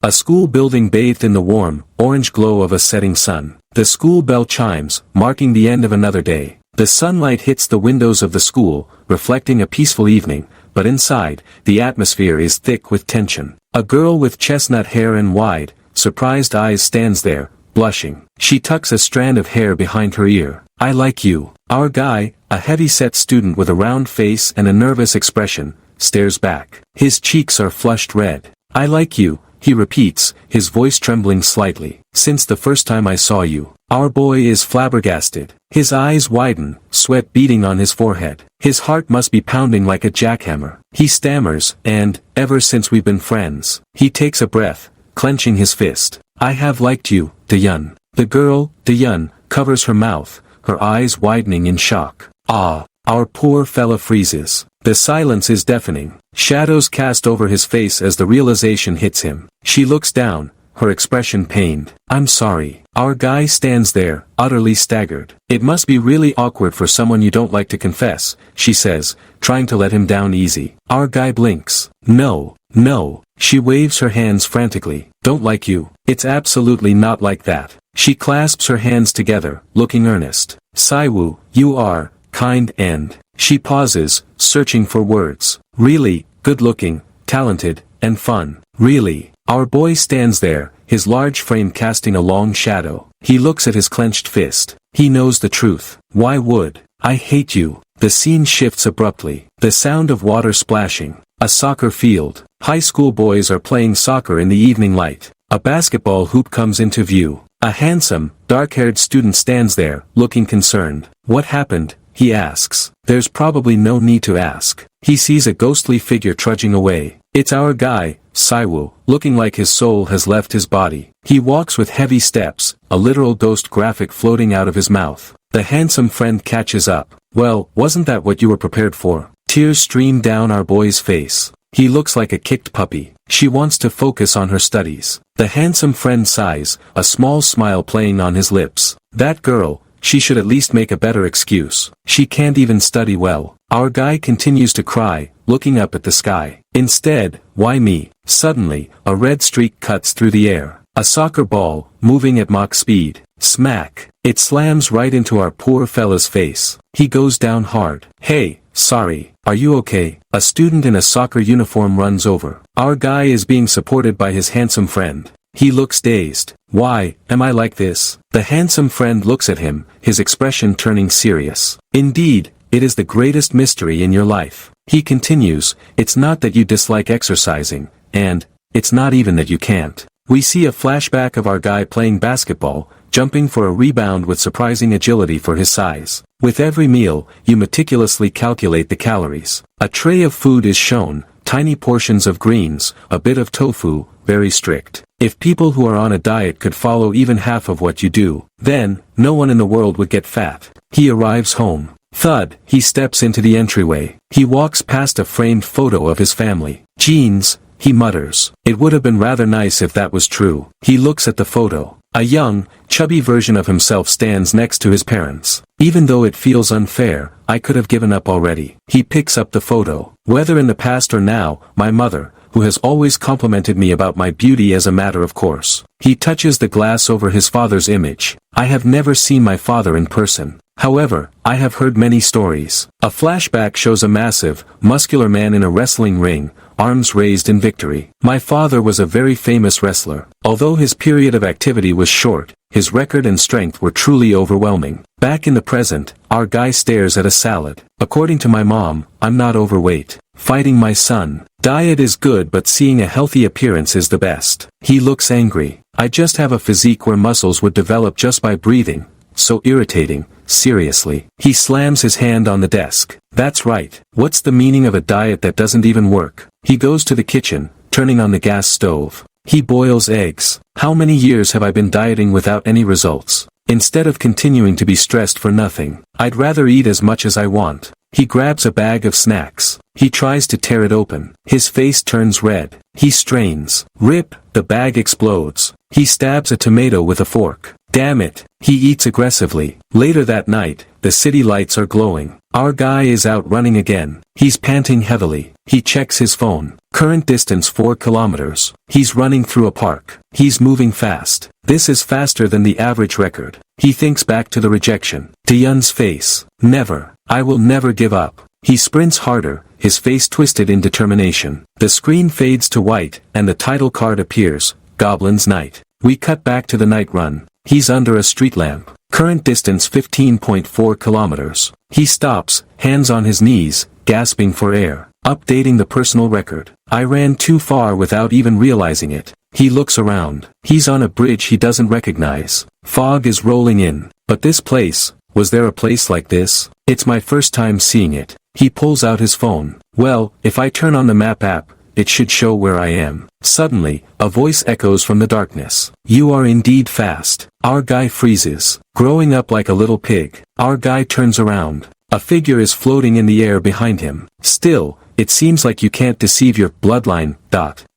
A school building bathed in the warm, orange glow of a setting sun. The school bell chimes, marking the end of another day. The sunlight hits the windows of the school, reflecting a peaceful evening, but inside, the atmosphere is thick with tension. A girl with chestnut hair and wide, surprised eyes stands there, blushing. She tucks a strand of hair behind her ear. I like you. Our guy, a heavy-set student with a round face and a nervous expression, stares back. His cheeks are flushed red. I like you, he repeats, his voice trembling slightly. Since the first time I saw you. Our boy is flabbergasted. His eyes widen, sweat beading on his forehead. His heart must be pounding like a jackhammer. He stammers, and, ever since we've been friends. He takes a breath, clenching his fist. I have liked you, Dayun. The girl, Dayun, covers her mouth, her eyes widening in shock. Ah, our poor fella freezes. The silence is deafening. Shadows cast over his face as the realization hits him. She looks down, her expression pained. I'm sorry. Our guy stands there, utterly staggered. It must be really awkward for someone you don't like to confess, she says, trying to let him down easy. Our guy blinks. No, no. She waves her hands frantically. Don't like you. It's absolutely not like that. She clasps her hands together, looking earnest. Saiwoo, you are kind and... She pauses, searching for words. Really, good-looking, talented, and fun. Really. Our boy stands there, his large frame casting a long shadow. He looks at his clenched fist. He knows the truth. Why would I hate you? The scene shifts abruptly. The sound of water splashing. A soccer field. High school boys are playing soccer in the evening light. A basketball hoop comes into view. A handsome, dark-haired student stands there, looking concerned. What happened? He asks. There's probably no need to ask. He sees a ghostly figure trudging away. It's our guy, Saiwoo, looking like his soul has left his body. He walks with heavy steps, a literal ghost graphic floating out of his mouth. The handsome friend catches up. Well, wasn't that what you were prepared for? Tears stream down our boy's face. He looks like a kicked puppy. She wants to focus on her studies. The handsome friend sighs, a small smile playing on his lips. That girl, she should at least make a better excuse. She can't even study well. Our guy continues to cry, looking up at the sky. Instead, why me? Suddenly, a red streak cuts through the air. A soccer ball, moving at Mach speed. Smack. It slams right into our poor fella's face. He goes down hard. Hey, sorry, are you okay? A student in a soccer uniform runs over. Our guy is being supported by his handsome friend. He looks dazed. Why am I like this? The handsome friend looks at him, his expression turning serious. Indeed, it is the greatest mystery in your life. He continues, it's not that you dislike exercising, and, it's not even that you can't. We see a flashback of our guy playing basketball, jumping for a rebound with surprising agility for his size. With every meal, you meticulously calculate the calories. A tray of food is shown, tiny portions of greens, a bit of tofu, very strict. If people who are on a diet could follow even half of what you do, then, no one in the world would get fat. He arrives home. Thud, he steps into the entryway. He walks past a framed photo of his family. Genes, he mutters. It would have been rather nice if that was true. He looks at the photo. A young, chubby version of himself stands next to his parents. Even though it feels unfair, I could have given up already. He picks up the photo. Whether in the past or now, my mother, who has always complimented me about my beauty as a matter of course. He touches the glass over his father's image. I have never seen my father in person. However, I have heard many stories. A flashback shows a massive, muscular man in a wrestling ring, arms raised in victory. My father was a very famous wrestler. Although his period of activity was short, his record and strength were truly overwhelming. Back in the present, our guy stares at a salad. According to my mom, I'm not overweight. Fighting my son. Diet is good, but seeing a healthy appearance is the best. He looks angry. I just have a physique where muscles would develop just by breathing. So irritating. Seriously. He slams his hand on the desk. That's right. What's the meaning of a diet that doesn't even work? He goes to the kitchen, turning on the gas stove. He boils eggs. How many years have I been dieting without any results? Instead of continuing to be stressed for nothing, I'd rather eat as much as I want. He grabs a bag of snacks. He tries to tear it open. His face turns red. He strains. Rip, the bag explodes. He stabs a tomato with a fork. Damn it. He eats aggressively. Later that night, the city lights are glowing. Our guy is out running again. He's panting heavily. He checks his phone. Current distance 4 kilometers. He's running through a park. He's moving fast. This is faster than the average record. He thinks back to the rejection. Diyun's face. Never. I will never give up. He sprints harder, his face twisted in determination. The screen fades to white, and the title card appears, Goblin's Night. We cut back to the night run. He's under a street lamp. Current distance 15.4 kilometers. He stops, hands on his knees, gasping for air. Updating the personal record. I ran too far without even realizing it. He looks around. He's on a bridge he doesn't recognize. Fog is rolling in. But this place, was there a place like this? It's my first time seeing it. He pulls out his phone. Well, if I turn on the map app, it should show where I am. Suddenly, a voice echoes from the darkness. You are indeed fast. Our guy freezes, growing up like a little pig. Our guy turns around. A figure is floating in the air behind him. Still, it seems like you can't deceive your bloodline.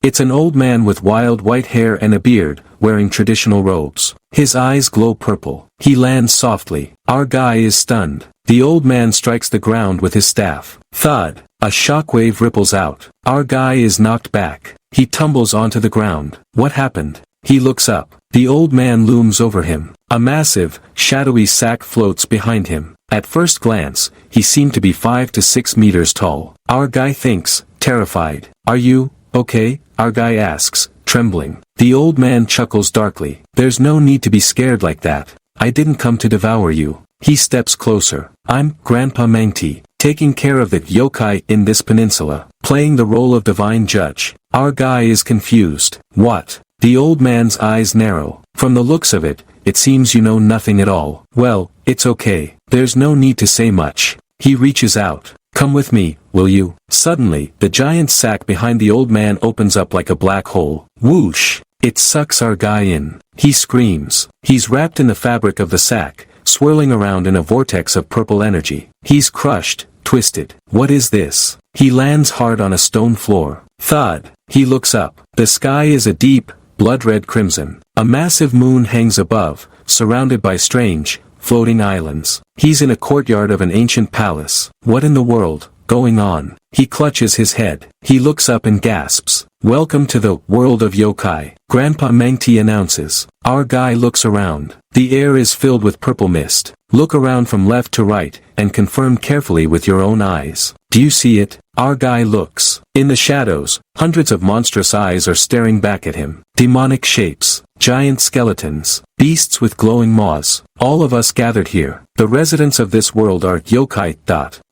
It's an old man with wild white hair and a beard, wearing traditional robes. His eyes glow purple. He lands softly. Our guy is stunned. The old man strikes the ground with his staff. Thud. A shockwave ripples out. Our guy is knocked back. He tumbles onto the ground. What happened? He looks up. The old man looms over him. A massive, shadowy sack floats behind him. At first glance, he seemed to be 5 to 6 meters tall. Our guy thinks, terrified. Are you okay? Our guy asks, trembling. The old man chuckles darkly. There's no need to be scared like that. I didn't come to devour you. He steps closer. I'm Grandpa Mangti, taking care of the yokai in this peninsula, playing the role of divine judge. Our guy is confused. What? The old man's eyes narrow. From the looks of it, it seems you know nothing at all. Well, it's okay. There's no need to say much. He reaches out. Come with me, will you? Suddenly, the giant sack behind the old man opens up like a black hole. Whoosh! It sucks our guy in. He screams. He's wrapped in the fabric of the sack, swirling around in a vortex of purple energy. He's crushed, twisted. What is this? He lands hard on a stone floor. Thud. He looks up. The sky is a deep, blood-red crimson. A massive moon hangs above, surrounded by strange, floating islands. He's in a courtyard of an ancient palace. What in the world, going on? He clutches his head. He looks up and gasps. Welcome to the world of yokai, Grandpa Mangti announces. Our guy looks around. The air is filled with purple mist. Look around from left to right, and confirm carefully with your own eyes. Do you see it? Our guy looks. In the shadows, hundreds of monstrous eyes are staring back at him. Demonic shapes, giant skeletons, beasts with glowing maws. All of us gathered here. The residents of this world are yokai.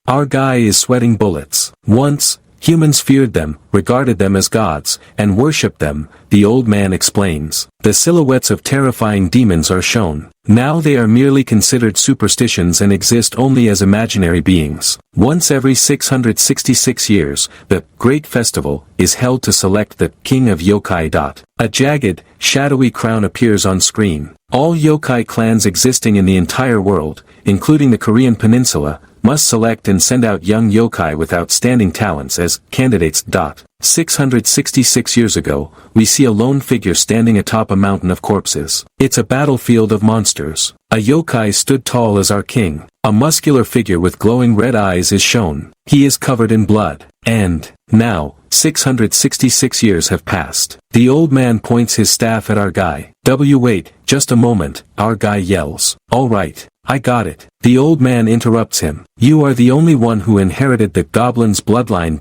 Our guy is sweating bullets. Once, humans feared them, regarded them as gods, and worshipped them, the old man explains. The silhouettes of terrifying demons are shown. Now they are merely considered superstitions and exist only as imaginary beings. Once every 666 years, the Great Festival is held to select the King of Yokai. A jagged, shadowy crown appears on screen. All yokai clans existing in the entire world, including the Korean peninsula, must select and send out young yokai with outstanding talents as candidates. 666 years ago, we see a lone figure standing atop a mountain of corpses. It's a battlefield of monsters. A yokai stood tall as our king. A muscular figure with glowing red eyes is shown. He is covered in blood. And, now, 666 years have passed. The old man points his staff at our guy. Wait, just a moment, our guy yells. All right, I got it. The old man interrupts him. You are the only one who inherited the goblin's bloodline.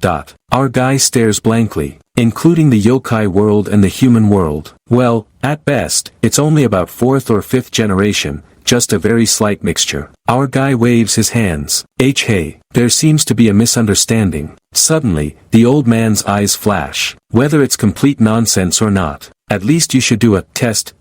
Our guy stares blankly, including the yokai world and the human world. Well, at best, it's only about 4th or 5th generation, just a very slight mixture. Our guy waves his hands. Hey, there seems to be a misunderstanding. Suddenly, the old man's eyes flash. Whether it's complete nonsense or not, at least you should do a test.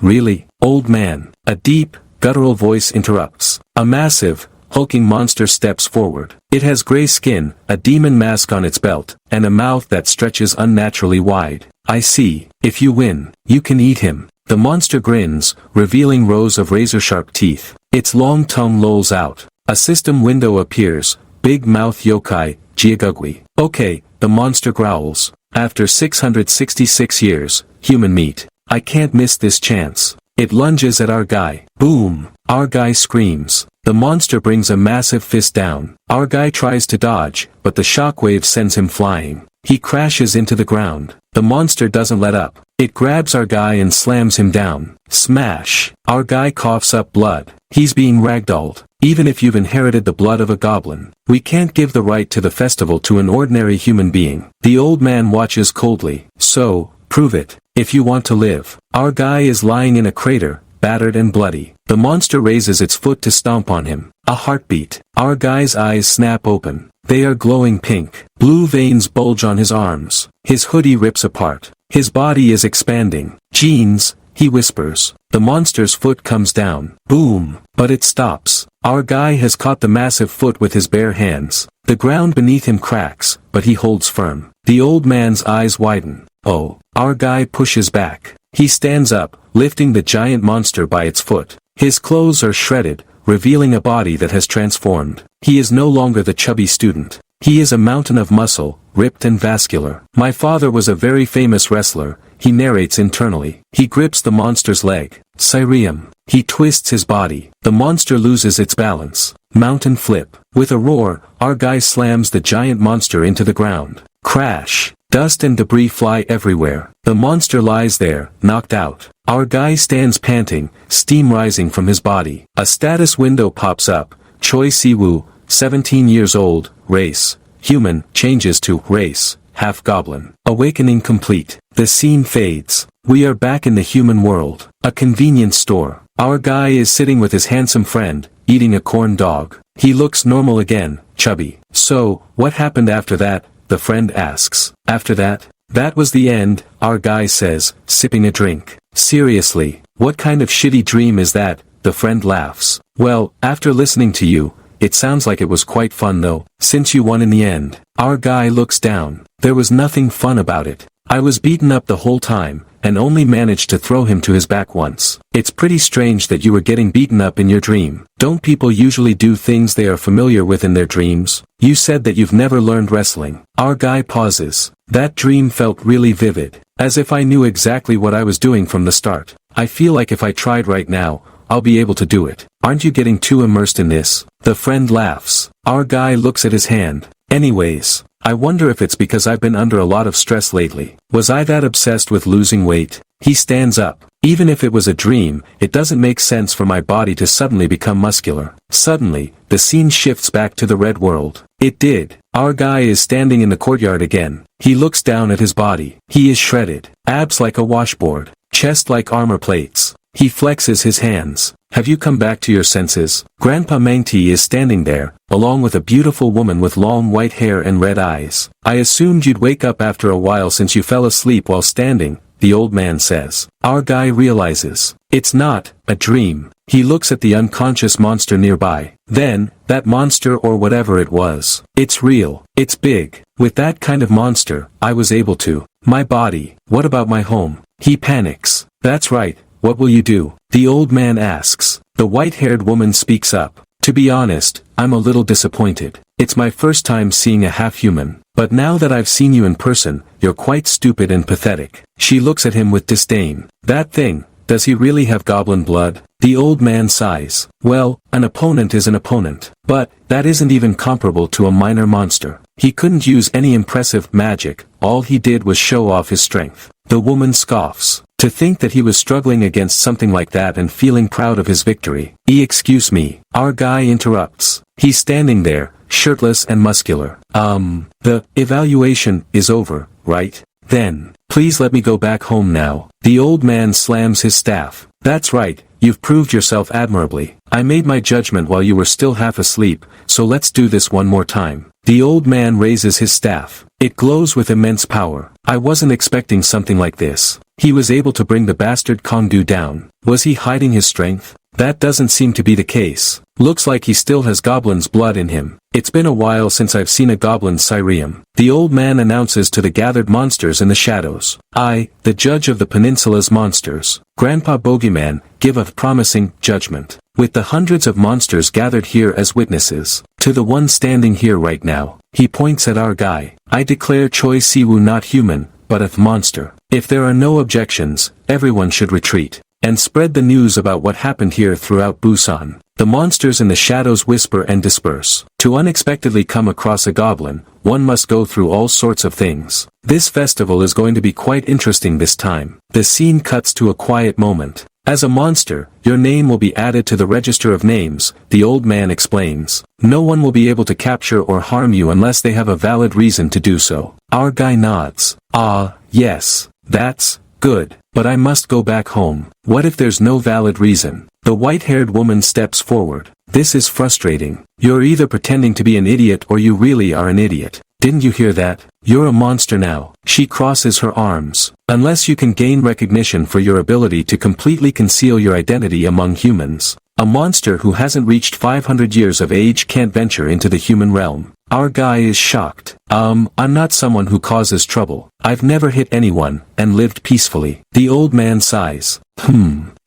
Really, old man? A deep, guttural voice interrupts. A massive, hulking monster steps forward. It has gray skin, a demon mask on its belt, and a mouth that stretches unnaturally wide. I see. If you win, you can eat him. The monster grins, revealing rows of razor-sharp teeth. Its long tongue lolls out. A system window appears. Big mouth yokai, Jiagugwi. Okay, the monster growls. After 666 years, human meat. I can't miss this chance. It lunges at our guy. Boom! Our guy screams. The monster brings a massive fist down. Our guy tries to dodge, but the shockwave sends him flying. He crashes into the ground. The monster doesn't let up. It grabs our guy and slams him down. Smash! Our guy coughs up blood. He's being ragdolled. Even if you've inherited the blood of a goblin, we can't give the right to the festival to an ordinary human being. The old man watches coldly. So, prove it, if you want to live. Our guy is lying in a crater, battered and bloody. The monster raises its foot to stomp on him. A heartbeat. Our guy's eyes snap open. They are glowing pink. Blue veins bulge on his arms. His hoodie rips apart. His body is expanding. Jeans, he whispers. The monster's foot comes down. Boom! But it stops. Our guy has caught the massive foot with his bare hands. The ground beneath him cracks, but he holds firm. The old man's eyes widen. Oh. Our guy pushes back. He stands up, lifting the giant monster by its foot. His clothes are shredded, revealing a body that has transformed. He is no longer the chubby student. He is a mountain of muscle, ripped and vascular. My father was a very famous wrestler, he narrates internally. He grips the monster's leg. Cyrium. He twists his body. The monster loses its balance. Mountain flip. With a roar, our guy slams the giant monster into the ground. Crash. Dust and debris fly everywhere. The monster lies there, knocked out. Our guy stands panting, steam rising from his body. A status window pops up. Choi Si-woo, 17 years old, race, human, changes to race, half-goblin. Awakening complete. The scene fades. We are back in the human world. A convenience store. Our guy is sitting with his handsome friend, eating a corn dog. He looks normal again, chubby. So, what happened after that? The friend asks. After that? That was the end, our guy says, sipping a drink. Seriously, what kind of shitty dream is that? The friend laughs. Well, after listening to you, it sounds like it was quite fun though, since you won in the end. Our guy looks down. There was nothing fun about it. I was beaten up the whole time, and only managed to throw him to his back once. It's pretty strange that you were getting beaten up in your dream. Don't people usually do things they are familiar with in their dreams? You said that you've never learned wrestling. Our guy pauses. That dream felt really vivid. As if I knew exactly what I was doing from the start. I feel like if I tried right now, I'll be able to do it. Aren't you getting too immersed in this? The friend laughs. Our guy looks at his hand. Anyways, I wonder if it's because I've been under a lot of stress lately. Was I that obsessed with losing weight? He stands up. Even if it was a dream, it doesn't make sense for my body to suddenly become muscular. Suddenly, the scene shifts back to the red world. It did. Our guy is standing in the courtyard again. He looks down at his body. He is shredded. Abs like a washboard. Chest like armor plates. He flexes his hands. Have you come back to your senses? Grandpa Mangti is standing there, along with a beautiful woman with long white hair and red eyes. I assumed you'd wake up after a while since you fell asleep while standing, the old man says. Our guy realizes. It's not a dream. He looks at the unconscious monster nearby. Then, that monster or whatever it was. It's real. It's big. With that kind of monster, I was able to. My body. What about my home? He panics. That's right. What will you do? The old man asks. The white-haired woman speaks up. To be honest, I'm a little disappointed. It's my first time seeing a half-human. But now that I've seen you in person, you're quite stupid and pathetic. She looks at him with disdain. That thing, does he really have goblin blood? The old man sighs. Well, an opponent is an opponent. But, that isn't even comparable to a minor monster. He couldn't use any impressive magic, all he did was show off his strength. The woman scoffs. To think that he was struggling against something like that and feeling proud of his victory. Excuse me. Our guy interrupts. He's standing there, shirtless and muscular. The evaluation is over, right? Then, please let me go back home now. The old man slams his staff. That's right, you've proved yourself admirably. I made my judgment while you were still half asleep, so let's do this one more time. The old man raises his staff. It glows with immense power. I wasn't expecting something like this. He was able to bring the bastard Kongdu down. Was he hiding his strength? That doesn't seem to be the case. Looks like he still has goblin's blood in him. It's been a while since I've seen a goblin Cyrium. The old man announces to the gathered monsters in the shadows. I, the judge of the peninsula's monsters, Grandpa Bogeyman, give a promising judgment. With the hundreds of monsters gathered here as witnesses, to the one standing here right now, he points at our guy. I declare Choi Si-woo not human, but a monster. If there are no objections, everyone should retreat. and spread the news about what happened here throughout Busan. The monsters in the shadows whisper and disperse. To unexpectedly come across a goblin, one must go through all sorts of things. This festival is going to be quite interesting this time. The scene cuts to a quiet moment. As a monster, your name will be added to the register of names, the old man explains. No one will be able to capture or harm you unless they have a valid reason to do so. Our guy nods. Ah, yes, that's good, but I must go back home. What if there's no valid reason? The white-haired woman steps forward. This is frustrating. You're either pretending to be an idiot or you really are an idiot. Didn't you hear that? You're a monster now. She crosses her arms. Unless you can gain recognition for your ability to completely conceal your identity among humans, a monster who hasn't reached 500 years of age can't venture into the human realm. Our guy is shocked. I'm not someone who causes trouble. I've never hit anyone, and lived peacefully. The old man sighs.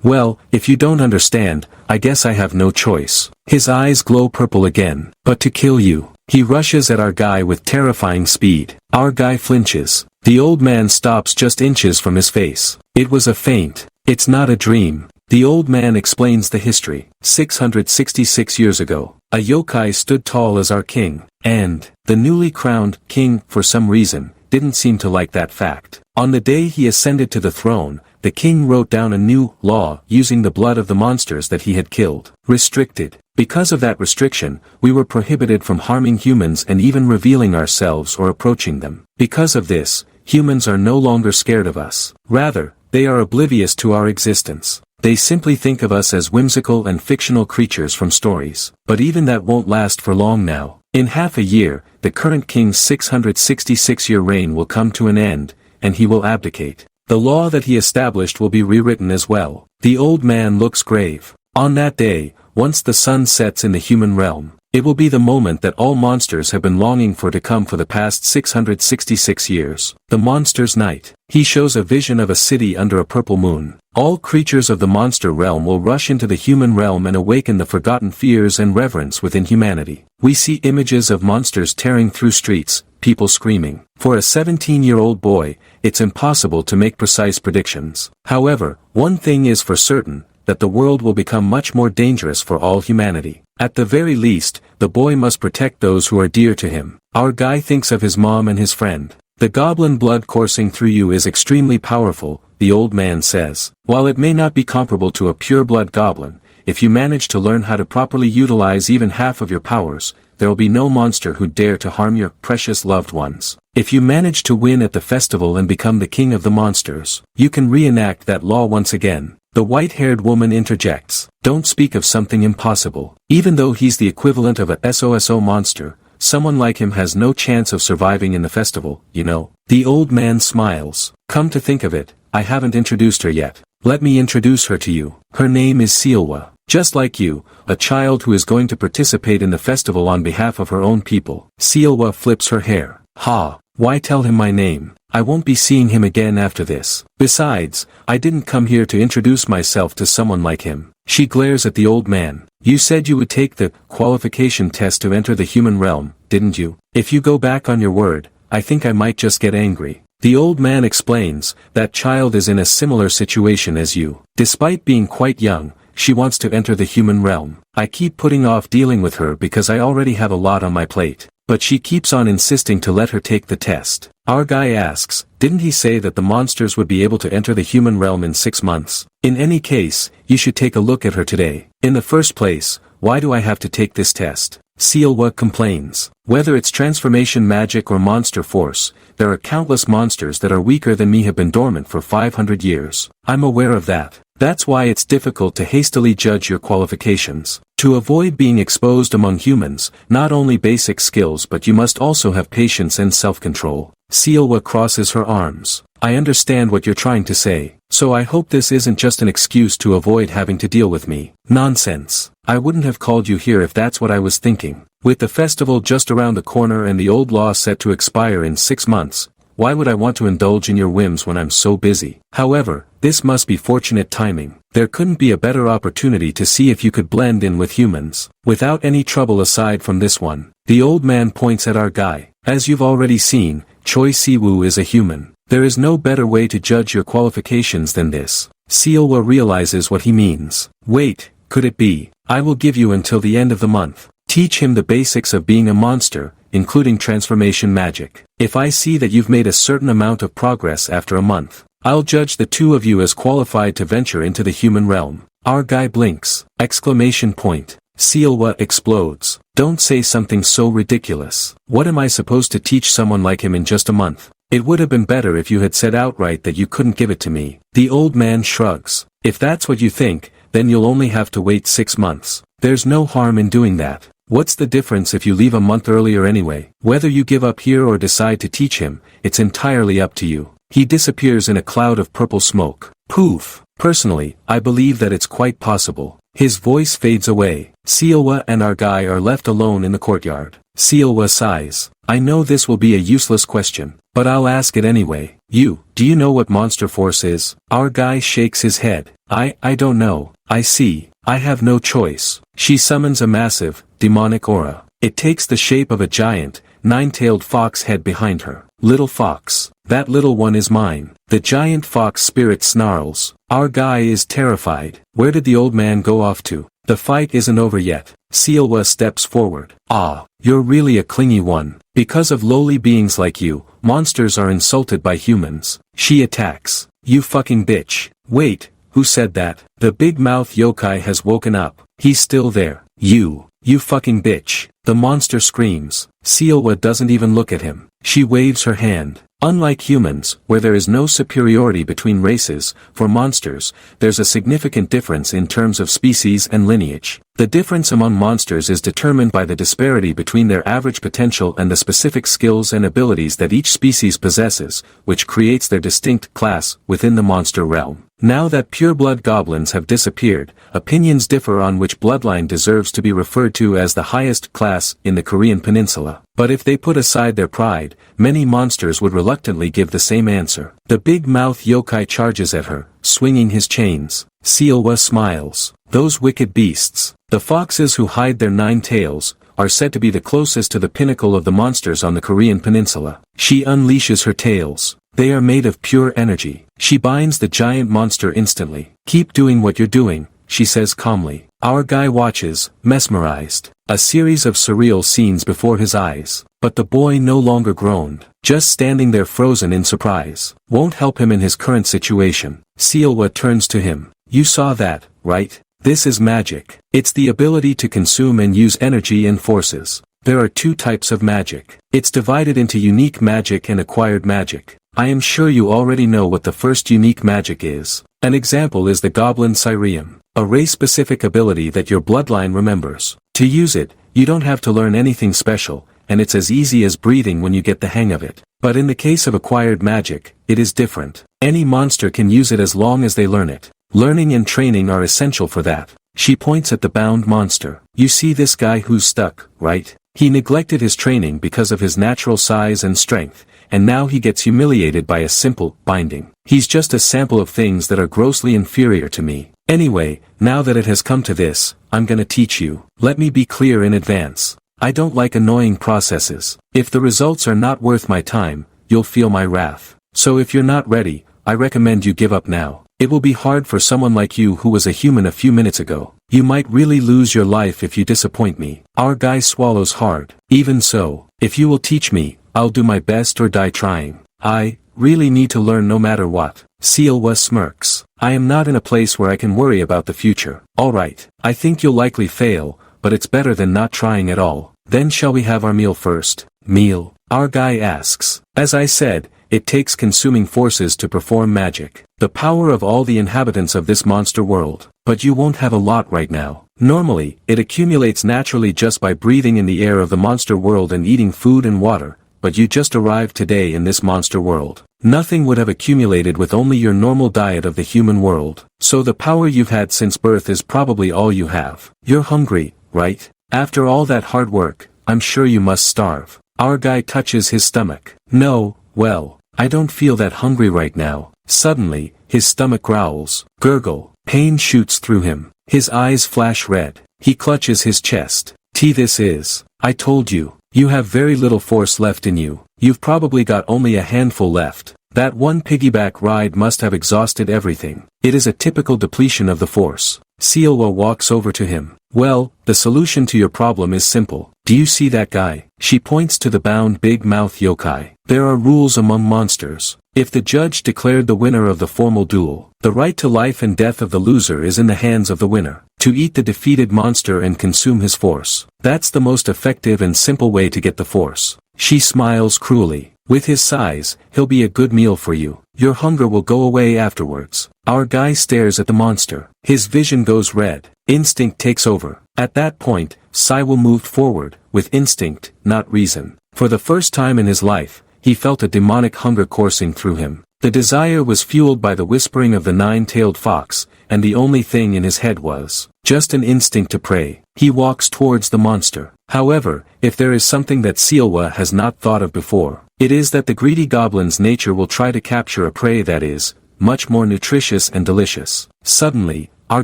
Well, if you don't understand, I guess I have no choice. His eyes glow purple again. But to kill you. He rushes at our guy with terrifying speed. Our guy flinches. The old man stops just inches from his face. It was a feint. It's not a dream. The old man explains the history. 666 years ago, a yokai stood tall as our king, and the newly crowned king, for some reason, didn't seem to like that fact. On the day he ascended to the throne, the king wrote down a new law using the blood of the monsters that he had killed. Restricted. Because of that restriction, we were prohibited from harming humans and even revealing ourselves or approaching them. Because of this, humans are no longer scared of us. Rather, they are oblivious to our existence. They simply think of us as whimsical and fictional creatures from stories. But even that won't last for long now. In half a year, the current king's 666-year reign will come to an end, and he will abdicate. The law that he established will be rewritten as well. The old man looks grave. On that day, once the sun sets in the human realm, it will be the moment that all monsters have been longing for to come for the past 666 years. The monster's night. He shows a vision of a city under a purple moon. All creatures of the monster realm will rush into the human realm and awaken the forgotten fears and reverence within humanity. We see images of monsters tearing through streets, people screaming. For a 17-year-old boy, it's impossible to make precise predictions. However, one thing is for certain, that the world will become much more dangerous for all humanity. At the very least, the boy must protect those who are dear to him. Our guy thinks of his mom and his friend. The goblin blood coursing through you is extremely powerful, the old man says. While it may not be comparable to a pure-blood goblin, if you manage to learn how to properly utilize even half of your powers, there will be no monster who dare to harm your precious loved ones. If you manage to win at the festival and become the king of the monsters, you can reenact that law once again. The white-haired woman interjects. Don't speak of something impossible. Even though he's the equivalent of a SOSO monster, someone like him has no chance of surviving in the festival, you know. The old man smiles. Come to think of it, I haven't introduced her yet. Let me introduce her to you. Her name is Silwa. Just like you, a child who is going to participate in the festival on behalf of her own people. Silwa flips her hair. Ha, why tell him my name? I won't be seeing him again after this. Besides, I didn't come here to introduce myself to someone like him. She glares at the old man. You said you would take the qualification test to enter the human realm, didn't you? If you go back on your word, I think I might just get angry. The old man explains, that child is in a similar situation as you. Despite being quite young, she wants to enter the human realm. I keep putting off dealing with her because I already have a lot on my plate. But she keeps on insisting to let her take the test. Our guy asks, didn't he say that the monsters would be able to enter the human realm in 6 months? In any case, you should take a look at her today. In the first place, why do I have to take this test? Silwa complains. Whether it's transformation magic or monster force, there are countless monsters that are weaker than me have been dormant for 500 years. I'm aware of that. That's why it's difficult to hastily judge your qualifications. To avoid being exposed among humans, not only basic skills but you must also have patience and self-control. Silwa crosses her arms. I understand what you're trying to say, so I hope this isn't just an excuse to avoid having to deal with me. Nonsense. I wouldn't have called you here if that's what I was thinking. With the festival just around the corner and the old law set to expire in 6 months, why would I want to indulge in your whims when I'm so busy? However, this must be fortunate timing. There couldn't be a better opportunity to see if you could blend in with humans, without any trouble aside from this one. The old man points at our guy. As you've already seen, Choi Siwoo is a human. There is no better way to judge your qualifications than this. Sealwa realizes what he means. Wait, could it be? I will give you until the end of the month. Teach him the basics of being a monster, including transformation magic. If I see that you've made a certain amount of progress after a month, I'll judge the two of you as qualified to venture into the human realm. Our guy blinks. Exclamation point. Sealwa explodes. Don't say something so ridiculous. What am I supposed to teach someone like him in just a month? It would have been better if you had said outright that you couldn't give it to me. The old man shrugs. If that's what you think, then you'll only have to wait 6 months. There's no harm in doing that. What's the difference if you leave a month earlier anyway? Whether you give up here or decide to teach him, it's entirely up to you. He disappears in a cloud of purple smoke. Poof. Personally, I believe that it's quite possible. His voice fades away. Sealwa and our guy are left alone in the courtyard. Sealwa sighs. I know this will be a useless question, but I'll ask it anyway. Do you know what Monster Force is? Our guy shakes his head. I don't know. I see. I have no choice. She summons a massive, demonic aura. It takes the shape of a giant, 9-tailed fox head behind her. Little fox. That little one is mine. The giant fox spirit snarls. Our guy is terrified. Where did the old man go off to? The fight isn't over yet. Sealwa steps forward. Ah, you're really a clingy one. Because of lowly beings like you, monsters are insulted by humans. She attacks. You fucking bitch. Wait, who said that? The big mouth yokai has woken up. He's still there. You fucking bitch. The monster screams. Sealwa doesn't even look at him. She waves her hand. Unlike humans, where there is no superiority between races, for monsters, there's a significant difference in terms of species and lineage. The difference among monsters is determined by the disparity between their average potential and the specific skills and abilities that each species possesses, which creates their distinct class within the monster realm. Now that pureblood goblins have disappeared, opinions differ on which bloodline deserves to be referred to as the highest class in the Korean peninsula. But if they put aside their pride, many monsters would reluctantly give the same answer. The big mouth yokai charges at her, swinging his chains. Sealwa smiles. Those wicked beasts. The foxes who hide their 9 tails, are said to be the closest to the pinnacle of the monsters on the Korean peninsula. She unleashes her tails. They are made of pure energy. She binds the giant monster instantly. Keep doing what you're doing, she says calmly. Our guy watches, mesmerized. A series of surreal scenes before his eyes. But the boy no longer groaned, just standing there frozen in surprise. Won't help him in his current situation. Sealwa turns to him. You saw that, right? This is magic. It's the ability to consume and use energy and forces. There are 2 types of magic. It's divided into unique magic and acquired magic. I am sure you already know what the first unique magic is. An example is the Goblin Sirium, a race-specific ability that your bloodline remembers. To use it, you don't have to learn anything special, and it's as easy as breathing when you get the hang of it. But in the case of acquired magic, it is different. Any monster can use it as long as they learn it. Learning and training are essential for that. She points at the bound monster. You see this guy who's stuck, right? He neglected his training because of his natural size and strength, and now he gets humiliated by a simple binding. He's just a sample of things that are grossly inferior to me. Anyway, now that it has come to this, I'm gonna teach you. Let me be clear in advance. I don't like annoying processes. If the results are not worth my time, you'll feel my wrath. So if you're not ready, I recommend you give up now. It will be hard for someone like you who was a human a few minutes ago. You might really lose your life if you disappoint me. Our guy swallows hard. Even so, if you will teach me, I'll do my best or die trying. I really need to learn no matter what. Sealwa smirks. I am not in a place where I can worry about the future. Alright, I think you'll likely fail, but it's better than not trying at all. Then shall we have our meal first? Meal? Our guy asks. As I said, it takes consuming forces to perform magic. The power of all the inhabitants of this monster world. But you won't have a lot right now. Normally, it accumulates naturally just by breathing in the air of the monster world and eating food and water, but you just arrived today in this monster world. Nothing would have accumulated with only your normal diet of the human world. So the power you've had since birth is probably all you have. You're hungry, right? After all that hard work, I'm sure you must starve. Our guy touches his stomach. No, well, I don't feel that hungry right now. Suddenly, his stomach growls. Gurgle. Pain shoots through him. His eyes flash red. He clutches his chest. This is. I told you. You have very little force left in you. You've probably got only a handful left. That one piggyback ride must have exhausted everything. It is a typical depletion of the force. Sealwa walks over to him. Well, the solution to your problem is simple. Do you see that guy? She points to the bound big mouth yokai. There are rules among monsters. If the judge declared the winner of the formal duel, the right to life and death of the loser is in the hands of the winner. To eat the defeated monster and consume his force. That's the most effective and simple way to get the force. She smiles cruelly. With his size, he'll be a good meal for you. Your hunger will go away afterwards. Our guy stares at the monster. His vision goes red. Instinct takes over. At that point, Saiwa moved forward, with instinct, not reason. For the first time in his life, he felt a demonic hunger coursing through him. The desire was fueled by the whispering of the nine-tailed fox, and the only thing in his head was just an instinct to prey. He walks towards the monster. However, if there is something that Sealwa has not thought of before, it is that the greedy goblin's nature will try to capture a prey that is much more nutritious and delicious. Suddenly, our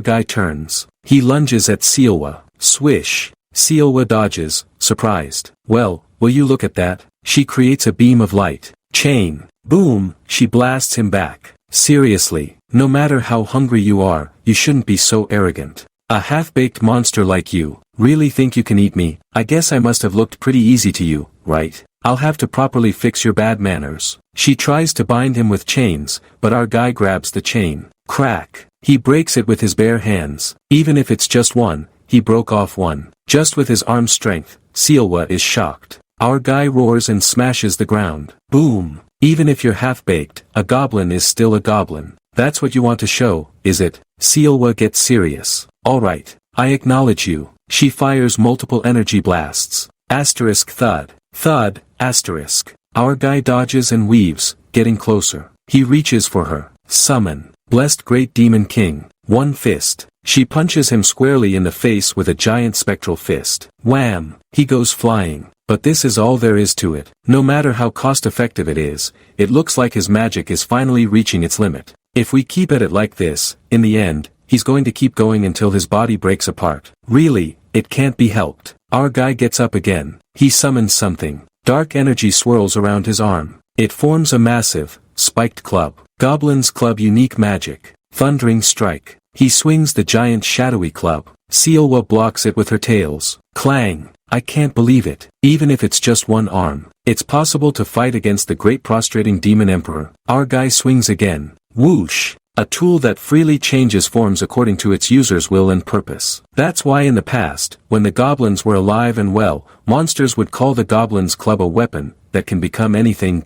guy turns. He lunges at Sealwa. Swish. Sealwa dodges, surprised. Well, will you look at that? She creates a beam of light. Chain. Boom, she blasts him back. Seriously, no matter how hungry you are, you shouldn't be so arrogant. A half-baked monster like you, really think you can eat me? I guess I must have looked pretty easy to you, right? I'll have to properly fix your bad manners. She tries to bind him with chains, but our guy grabs the chain. Crack. He breaks it with his bare hands. Even if it's just one, he broke off one. Just with his arm strength, Sealwa is shocked. Our guy roars and smashes the ground. Boom. Even if you're half-baked, a goblin is still a goblin. That's what you want to show, is it? Sealwa gets serious. Alright, I acknowledge you. She fires multiple energy blasts. Asterisk thud. Thud, asterisk. Our guy dodges and weaves, getting closer. He reaches for her. Summon. Blessed Great Demon King. One fist. She punches him squarely in the face with a giant spectral fist. Wham! He goes flying. But this is all there is to it. No matter how cost-effective it is, it looks like his magic is finally reaching its limit. If we keep at it like this, in the end, he's going to keep going until his body breaks apart. Really, it can't be helped. Our guy gets up again. He summons something. Dark energy swirls around his arm. It forms a massive, spiked club. Goblin's club unique magic. Thundering strike. He swings the giant shadowy club. Sealwa blocks it with her tails. Clang. I can't believe it. Even if it's just one arm, it's possible to fight against the great prostrating demon emperor. Our guy swings again. Whoosh. A tool that freely changes forms according to its user's will and purpose. That's why in the past, when the goblins were alive and well, monsters would call the goblin's club a weapon that can become anything.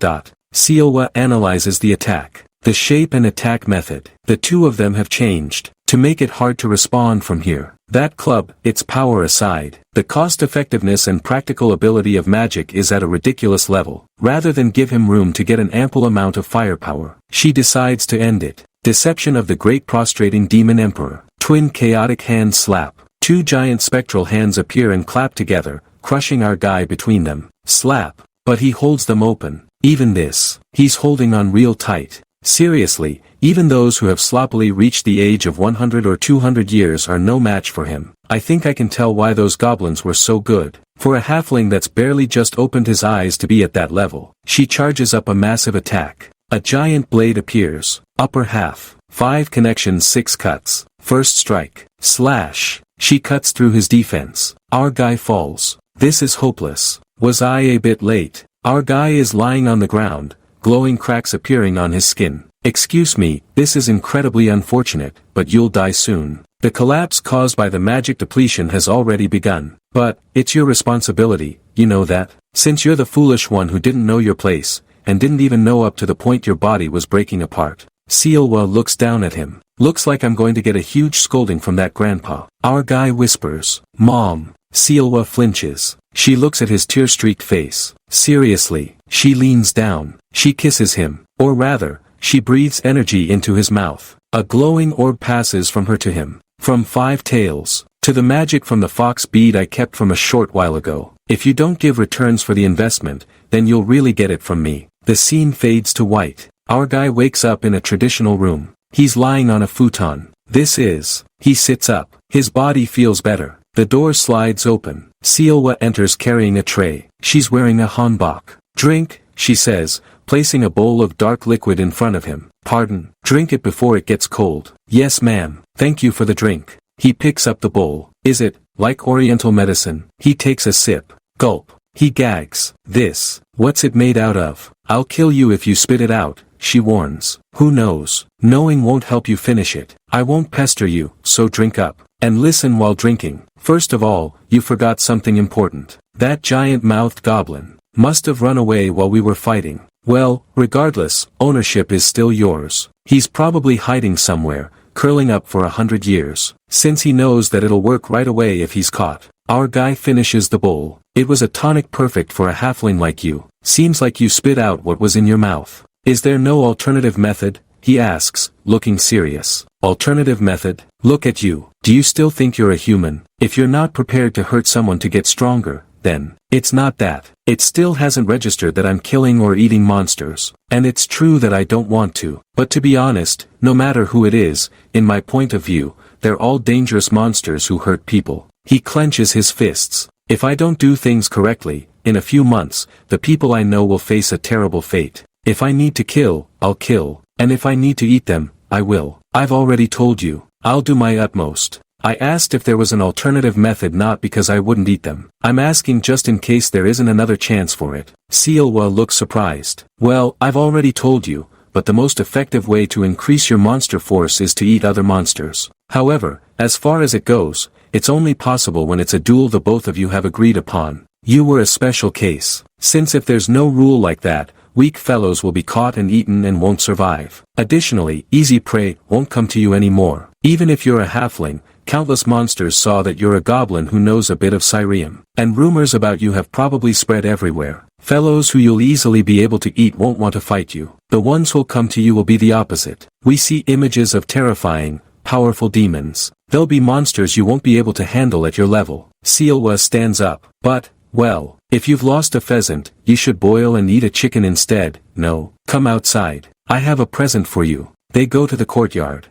Sealwa analyzes the attack. The shape and attack method. The two of them have changed. To make it hard to respond from here. That club, its power aside, the cost-effectiveness and practical ability of magic is at a ridiculous level. Rather than give him room to get an ample amount of firepower, she decides to end it. Deception of the great prostrating demon emperor. Twin chaotic hand slap. Two giant spectral hands appear and clap together, crushing our guy between them. Slap. But he holds them open. Even this, he's holding on real tight. Seriously, even those who have sloppily reached the age of 100 or 200 years are no match for him. I think I can tell why those goblins were so good. For a halfling that's barely just opened his eyes to be at that level. She charges up a massive attack. A giant blade appears. Upper half. 5 connections 6 cuts. First strike. Slash. She cuts through his defense. Our guy falls. This is hopeless. Was I a bit late? Our guy is lying on the ground. Glowing cracks appearing on his skin. Excuse me, this is incredibly unfortunate, but you'll die soon. The collapse caused by the magic depletion has already begun. But, it's your responsibility, you know that? Since you're the foolish one who didn't know your place, and didn't even know up to the point your body was breaking apart. Sealwa looks down at him. Looks like I'm going to get a huge scolding from that grandpa. Our guy whispers, Mom. Sealwa flinches. She looks at his tear-streaked face. Seriously, she leans down. She kisses him. Or rather, she breathes energy into his mouth. A glowing orb passes from her to him. From 5 tails, to the magic from the fox bead I kept from a short while ago. If you don't give returns for the investment, then you'll really get it from me. The scene fades to white. Our guy wakes up in a traditional room. He's lying on a futon. He sits up. His body feels better. The door slides open. Sealwa enters carrying a tray. She's wearing a hanbok. Drink, she says, placing a bowl of dark liquid in front of him. Pardon, drink it before it gets cold. Yes ma'am, thank you for the drink. He picks up the bowl. Is it, like oriental medicine? He takes a sip. Gulp. He gags. This. What's it made out of? I'll kill you if you spit it out, she warns. Who knows? Knowing won't help you finish it. I won't pester you, so drink up. And listen while drinking. First of all, you forgot something important. That giant-mouthed goblin must have run away while we were fighting. Well, regardless, ownership is still yours. He's probably hiding somewhere, curling up for 100 years, since he knows that it'll work right away if he's caught. Our guy finishes the bowl. It was a tonic perfect for a halfling like you. Seems like you spit out what was in your mouth. Is there no alternative method? He asks, looking serious. Alternative method? Look at you. Do you still think you're a human? If you're not prepared to hurt someone to get stronger, then, it's not that. It still hasn't registered that I'm killing or eating monsters. And it's true that I don't want to. But to be honest, no matter who it is, in my point of view, they're all dangerous monsters who hurt people. He clenches his fists. If I don't do things correctly, in a few months, the people I know will face a terrible fate. If I need to kill, I'll kill. And if I need to eat them, I will. I've already told you. I'll do my utmost. I asked if there was an alternative method, not because I wouldn't eat them. I'm asking just in case there isn't another chance for it. Sealwa looks surprised. Well, I've already told you, but the most effective way to increase your monster force is to eat other monsters. However, as far as it goes, it's only possible when it's a duel the both of you have agreed upon. You were a special case. Since if there's no rule like that, weak fellows will be caught and eaten and won't survive. Additionally, easy prey won't come to you anymore. Even if you're a halfling, countless monsters saw that you're a goblin who knows a bit of Syrium. And rumors about you have probably spread everywhere. Fellows who you'll easily be able to eat won't want to fight you. The ones who'll come to you will be the opposite. We see images of terrifying, powerful demons. They'll be monsters you won't be able to handle at your level. Sealwa stands up. But, well, if you've lost a pheasant, you should boil and eat a chicken instead. No, come outside. I have a present for you. They go to the courtyard.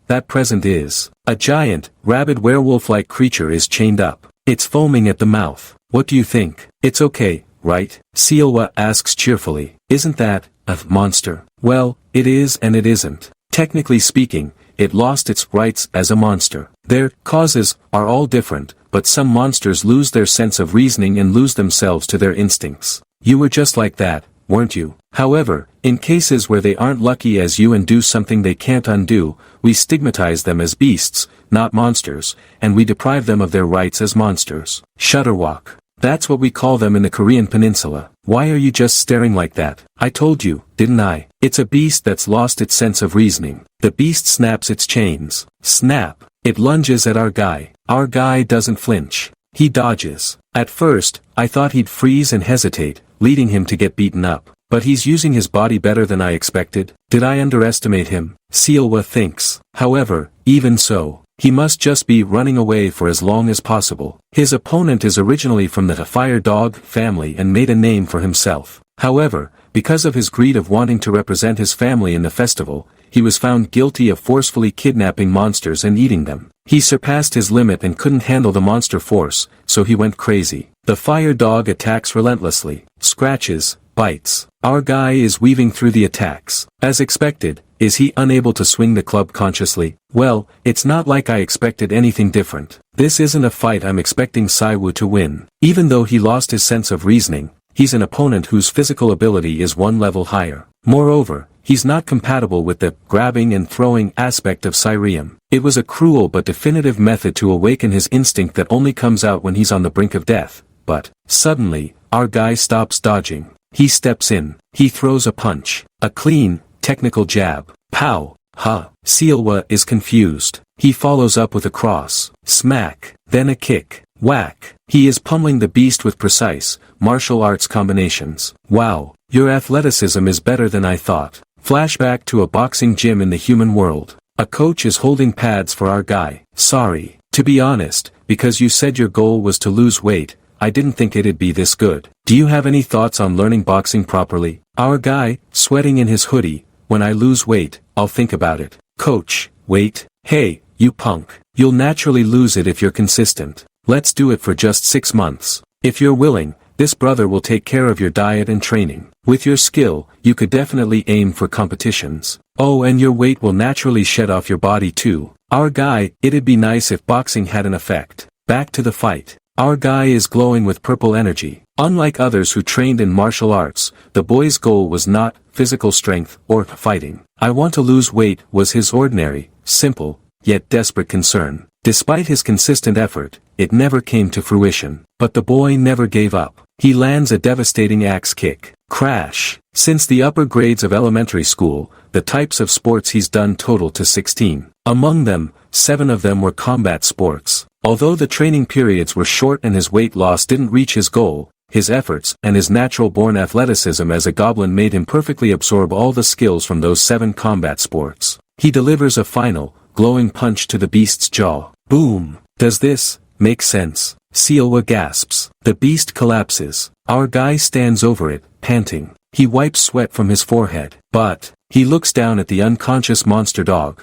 That present is. A giant, rabid werewolf-like creature is chained up. It's foaming at the mouth. What do you think? It's okay, right? Sealwa asks cheerfully. Isn't that a monster? Well, it is and it isn't. Technically speaking, it lost its rights as a monster. Their causes are all different, but some monsters lose their sense of reasoning and lose themselves to their instincts. You were just like that, weren't you? However, in cases where they aren't lucky as you and do something they can't undo, we stigmatize them as beasts, not monsters, and we deprive them of their rights as monsters. Shudderwock. That's what we call them in the Korean peninsula. Why are you just staring like that? I told you, didn't I? It's a beast that's lost its sense of reasoning. The beast snaps its chains. Snap. It lunges at our guy. Our guy doesn't flinch. He dodges. At first, I thought he'd freeze and hesitate, leading him to get beaten up. But he's using his body better than I expected. Did I underestimate him? Sealwa thinks. However, even so, he must just be running away for as long as possible. His opponent is originally from the Fire Dog family and made a name for himself. However, because of his greed of wanting to represent his family in the festival, he was found guilty of forcefully kidnapping monsters and eating them. He surpassed his limit and couldn't handle the monster force, so he went crazy. The Fire Dog attacks relentlessly, scratches, bites. Our guy is weaving through the attacks. As expected, is he unable to swing the club consciously? Well, it's not like I expected anything different. This isn't a fight I'm expecting Saiwu to win. Even though he lost his sense of reasoning, he's an opponent whose physical ability is one level higher. Moreover, he's not compatible with the grabbing and throwing aspect of Syrium. It was a cruel but definitive method to awaken his instinct that only comes out when he's on the brink of death. But, suddenly, our guy stops dodging. He steps in. He throws a punch. A clean, technical jab. Pow! Ha! Sealwa is confused. He follows up with a cross. Smack. Then a kick. Whack. He is pummeling the beast with precise, martial arts combinations. Wow! Your athleticism is better than I thought. Flashback to a boxing gym in the human world. A coach is holding pads for our guy. Sorry. To be honest, because you said your goal was to lose weight, I didn't think it'd be this good. Do you have any thoughts on learning boxing properly? Our guy, sweating in his hoodie. When I lose weight, I'll think about it. Coach, wait. Hey, you punk. You'll naturally lose it if you're consistent. Let's do it for just 6 months. If you're willing, this brother will take care of your diet and training. With your skill, you could definitely aim for competitions. Oh, and your weight will naturally shed off your body too. Our guy, it'd be nice if boxing had an effect. Back to the fight. Our guy is glowing with purple energy. Unlike others who trained in martial arts, the boy's goal was not physical strength or fighting. I want to lose weight was his ordinary, simple, yet desperate concern. Despite his consistent effort, it never came to fruition. But the boy never gave up. He lands a devastating axe kick. Crash. Since the upper grades of elementary school, the types of sports he's done total to 16. Among them, 7 of them were combat sports. Although the training periods were short and his weight loss didn't reach his goal, his efforts and his natural-born athleticism as a goblin made him perfectly absorb all the skills from those 7 combat sports. He delivers a final, glowing punch to the beast's jaw. Boom! Does this make sense? Siwa gasps. The beast collapses. Our guy stands over it, panting. He wipes sweat from his forehead. But, he looks down at the unconscious monster dog.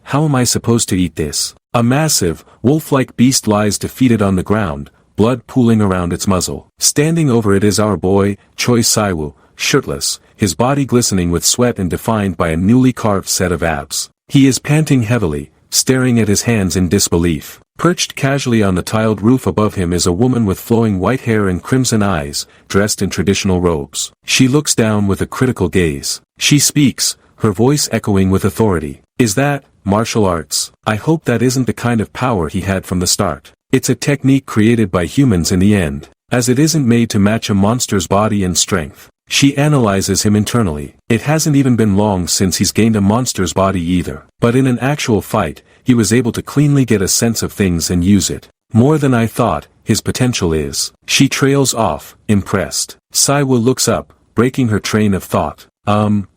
How am I supposed to eat this? A massive, wolf-like beast lies defeated on the ground, blood pooling around its muzzle. Standing over it is our boy, Choi Siwoo, shirtless, his body glistening with sweat and defined by a newly carved set of abs. He is panting heavily, staring at his hands in disbelief. Perched casually on the tiled roof above him is a woman with flowing white hair and crimson eyes, dressed in traditional robes. She looks down with a critical gaze. She speaks, her voice echoing with authority. Is that martial arts? I hope that isn't the kind of power he had from the start. It's a technique created by humans in the end, as it isn't made to match a monster's body and strength. She analyzes him internally. It hasn't even been long since he's gained a monster's body either. But in an actual fight, he was able to cleanly get a sense of things and use it. More than I thought, his potential is. She trails off, impressed. Siwa looks up, breaking her train of thought.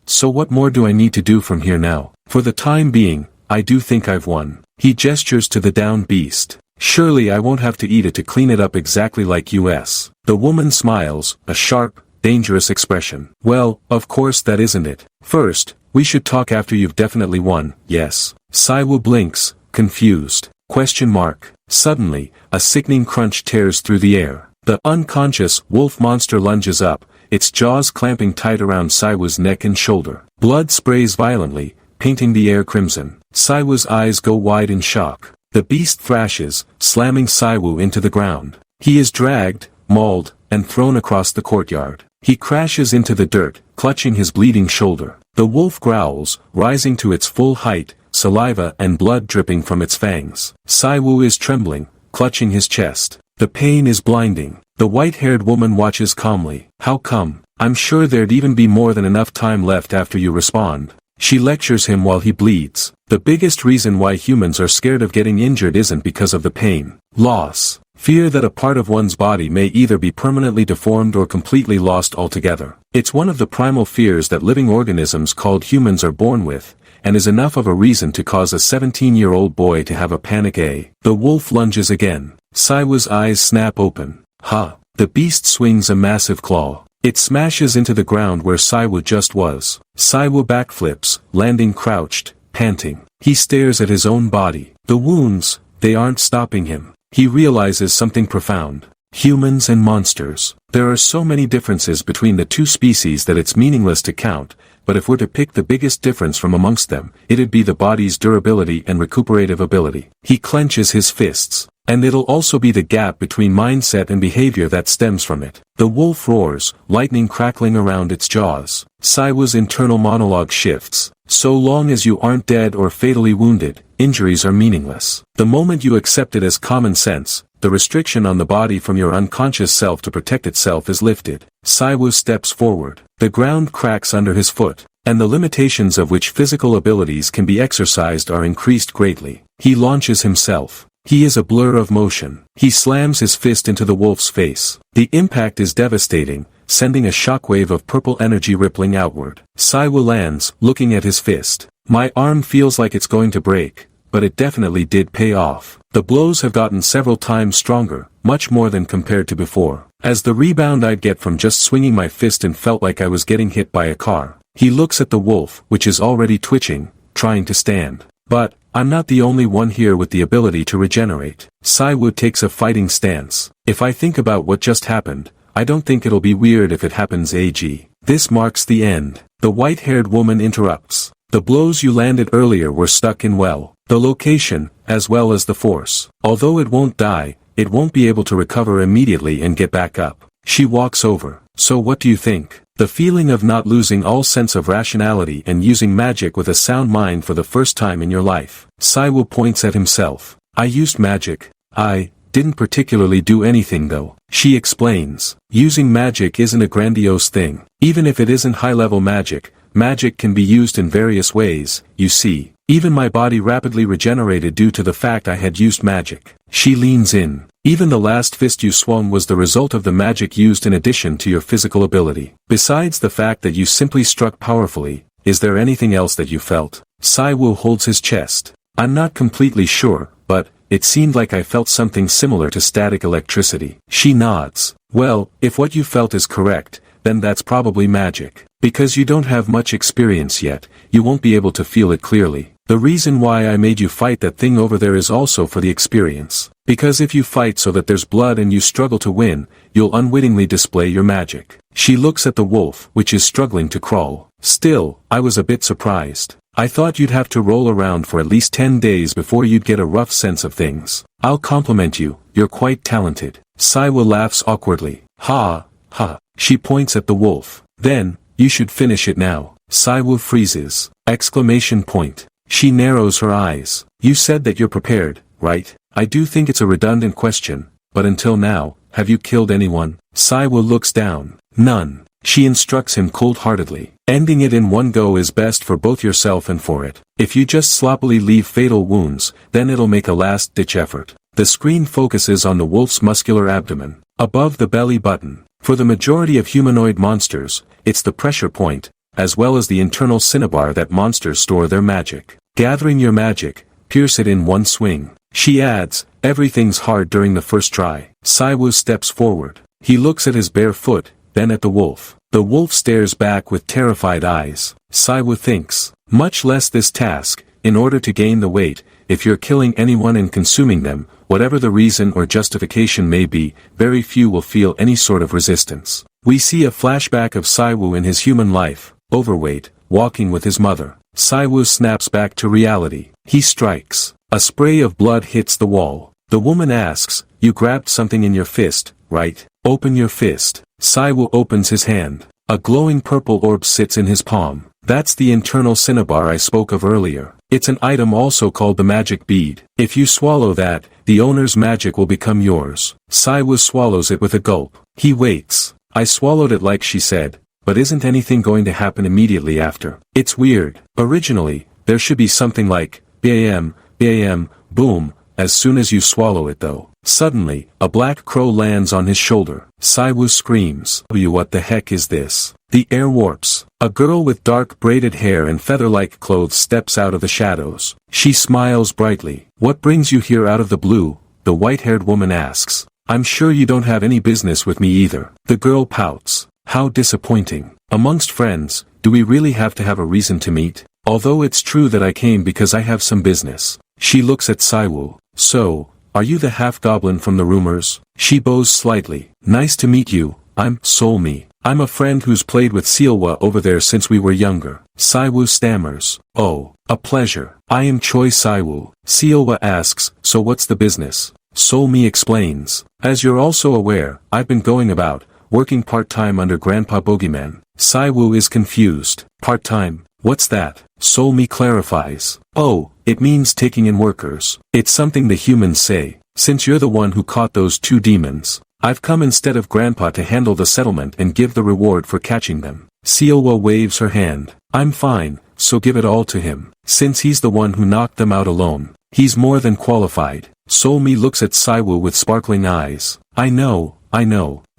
So what more do I need to do from here now? For the time being, I do think I've won. He gestures to the downed beast. Surely I won't have to eat it to clean it up exactly like us. The woman smiles, a sharp, dangerous expression. Well, of course that isn't it. First, we should talk after you've definitely won, yes. Siwa blinks, confused. Question mark. Suddenly, a sickening crunch tears through the air. The unconscious wolf monster lunges up, its jaws clamping tight around Siwa's neck and shoulder. Blood sprays violently, painting the air crimson. Siwa's eyes go wide in shock. The beast thrashes, slamming Siwa into the ground. He is dragged, mauled, and thrown across the courtyard. He crashes into the dirt, clutching his bleeding shoulder. The wolf growls, rising to its full height, saliva and blood dripping from its fangs. Siwa is trembling, clutching his chest. The pain is blinding. The white-haired woman watches calmly. How come? I'm sure there'd even be more than enough time left after you respond. She lectures him while he bleeds. The biggest reason why humans are scared of getting injured isn't because of the pain. Loss. Fear that a part of one's body may either be permanently deformed or completely lost altogether. It's one of the primal fears that living organisms called humans are born with, and is enough of a reason to cause a 17-year-old boy to have a panic. The wolf lunges again. Siwa's eyes snap open. The beast swings a massive claw. It smashes into the ground where Siwa just was. Siwa backflips, landing crouched, panting. He stares at his own body. The wounds, they aren't stopping him. He realizes something profound. Humans and monsters. There are so many differences between the two species that it's meaningless to count, but if we're to pick the biggest difference from amongst them, it'd be the body's durability and recuperative ability. He clenches his fists. And it'll also be the gap between mindset and behavior that stems from it. The wolf roars, lightning crackling around its jaws. Siwa's internal monologue shifts. So long as you aren't dead or fatally wounded, injuries are meaningless. The moment you accept it as common sense, the restriction on the body from your unconscious self to protect itself is lifted. Siwa steps forward. The ground cracks under his foot, and the limitations of which physical abilities can be exercised are increased greatly. He launches himself. He is a blur of motion. He slams his fist into the wolf's face. The impact is devastating, sending a shockwave of purple energy rippling outward. Siwa lands, looking at his fist. My arm feels like it's going to break, but it definitely did pay off. The blows have gotten several times stronger, much more than compared to before. As the rebound I'd get from just swinging my fist and felt like I was getting hit by a car. He looks at the wolf, which is already twitching, trying to stand. But, I'm not the only one here with the ability to regenerate. Siwa takes a fighting stance. If I think about what just happened, I don't think it'll be weird if it happens AG. This marks the end. The white-haired woman interrupts. The blows you landed earlier were stuck in well. The location, as well as the force. Although it won't die, it won't be able to recover immediately and get back up. She walks over. So what do you think? The feeling of not losing all sense of rationality and using magic with a sound mind for the first time in your life. Saiwu points at himself. I used magic. I didn't particularly do anything though. She explains. Using magic isn't a grandiose thing. Even if it isn't high-level magic, magic can be used in various ways, you see. Even my body rapidly regenerated due to the fact I had used magic. She leans in. Even the last fist you swung was the result of the magic used in addition to your physical ability. Besides the fact that you simply struck powerfully, is there anything else that you felt? Saiwu holds his chest. I'm not completely sure, but it seemed like I felt something similar to static electricity. She nods. Well, if what you felt is correct, then that's probably magic. Because you don't have much experience yet, you won't be able to feel it clearly. The reason why I made you fight that thing over there is also for the experience. Because if you fight so that there's blood and you struggle to win, you'll unwittingly display your magic. She looks at the wolf, which is struggling to crawl. Still, I was a bit surprised. I thought you'd have to roll around for at least 10 days before you'd get a rough sense of things. I'll compliment you, you're quite talented. Saiwu laughs awkwardly. Ha, ha. She points at the wolf. Then, you should finish it now. Saiwu freezes. Exclamation point. She narrows her eyes. You said that you're prepared, right? I do think it's a redundant question, but until now, have you killed anyone? Saiwu looks down. None. She instructs him cold-heartedly. Ending it in one go is best for both yourself and for it. If you just sloppily leave fatal wounds, then it'll make a last-ditch effort. The screen focuses on the wolf's muscular abdomen, above the belly button. For the majority of humanoid monsters, it's the pressure point, as well as the internal cinnabar that monsters store their magic. Gathering your magic, pierce it in one swing. She adds, everything's hard during the first try. Saiwu steps forward. He looks at his bare foot, then at the wolf. The wolf stares back with terrified eyes. Saiwu thinks, much less this task, in order to gain the weight, if you're killing anyone and consuming them, whatever the reason or justification may be, very few will feel any sort of resistance. We see a flashback of Saiwu in his human life, overweight, walking with his mother. Saiwu snaps back to reality. He strikes. A spray of blood hits the wall. The woman asks, you grabbed something in your fist, right? Open your fist. Saiwu opens his hand. A glowing purple orb sits in his palm. That's the internal cinnabar I spoke of earlier. It's an item also called the magic bead. If you swallow that, the owner's magic will become yours. Saiwu swallows it with a gulp. He waits. I swallowed it like she said, but isn't anything going to happen immediately after? It's weird. Originally, there should be something like, bam, bam, boom, as soon as you swallow it though. Suddenly, a black crow lands on his shoulder. Saiwu screams. What the heck is this? The air warps. A girl with dark braided hair and feather-like clothes steps out of the shadows. She smiles brightly. What brings you here out of the blue? The white-haired woman asks. I'm sure you don't have any business with me either. The girl pouts. How disappointing. Amongst friends, do we really have to have a reason to meet? Although it's true that I came because I have some business. She looks at Saiwu. So, are you the half-goblin from the rumors? She bows slightly. Nice to meet you, I'm Solmi. I'm a friend who's played with Sealwa over there since we were younger. Saiwu stammers. Oh, a pleasure. I am Choi Saiwu. Sealwa asks, so what's the business? Solmi explains. As you're also aware, I've been going about, working part-time under Grandpa Bogeyman. Saiwu is confused. Part-time? What's that? Solmi clarifies. Oh, it means taking in workers. It's something the humans say. Since you're the one who caught those two demons, I've come instead of Grandpa to handle the settlement and give the reward for catching them. Sealwa waves her hand. I'm fine, so give it all to him. Since he's the one who knocked them out alone, he's more than qualified. Solmi looks at Saiwu with sparkling eyes. I know.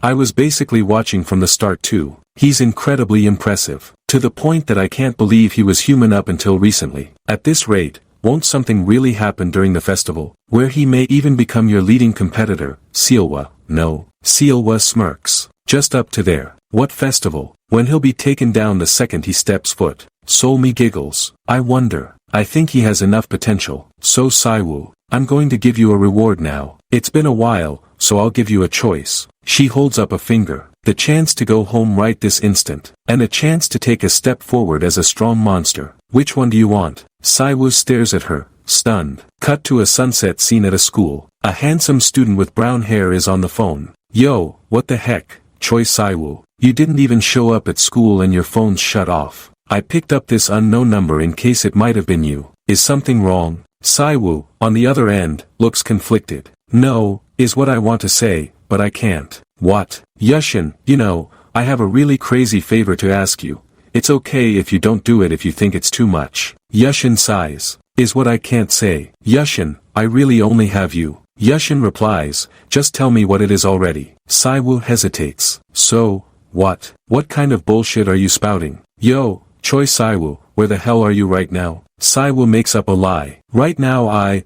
I was basically watching from the start too. He's incredibly impressive. To the point that I can't believe he was human up until recently. At this rate, won't something really happen during the festival, where he may even become your leading competitor? Sealwa, no. Sealwa smirks. Just up to there. What festival? When he'll be taken down the second he steps foot. Solmi giggles. I wonder. I think he has enough potential. So Saiwu, I'm going to give you a reward now. It's been a while, so I'll give you a choice. She holds up a finger. The chance to go home right this instant. And a chance to take a step forward as a strong monster. Which one do you want? Saiwoo stares at her, stunned. Cut to a sunset scene at a school. A handsome student with brown hair is on the phone. Yo, what the heck, Choi Saiwoo. You didn't even show up at school and your phone's shut off. I picked up this unknown number in case it might have been you. Is something wrong? Saiwoo, on the other end, looks conflicted. No, is what I want to say, but I can't. What? Yushin, you know, I have a really crazy favor to ask you. It's okay if you don't do it if you think it's too much. Yushin sighs. Is what I can't say. Yushin, I really only have you. Yushin replies, just tell me what it is already. Saiwoo hesitates. So, what? What kind of bullshit are you spouting? Yo, Choi Saiwoo, where the hell are you right now? Saiwoo makes up a lie. Right now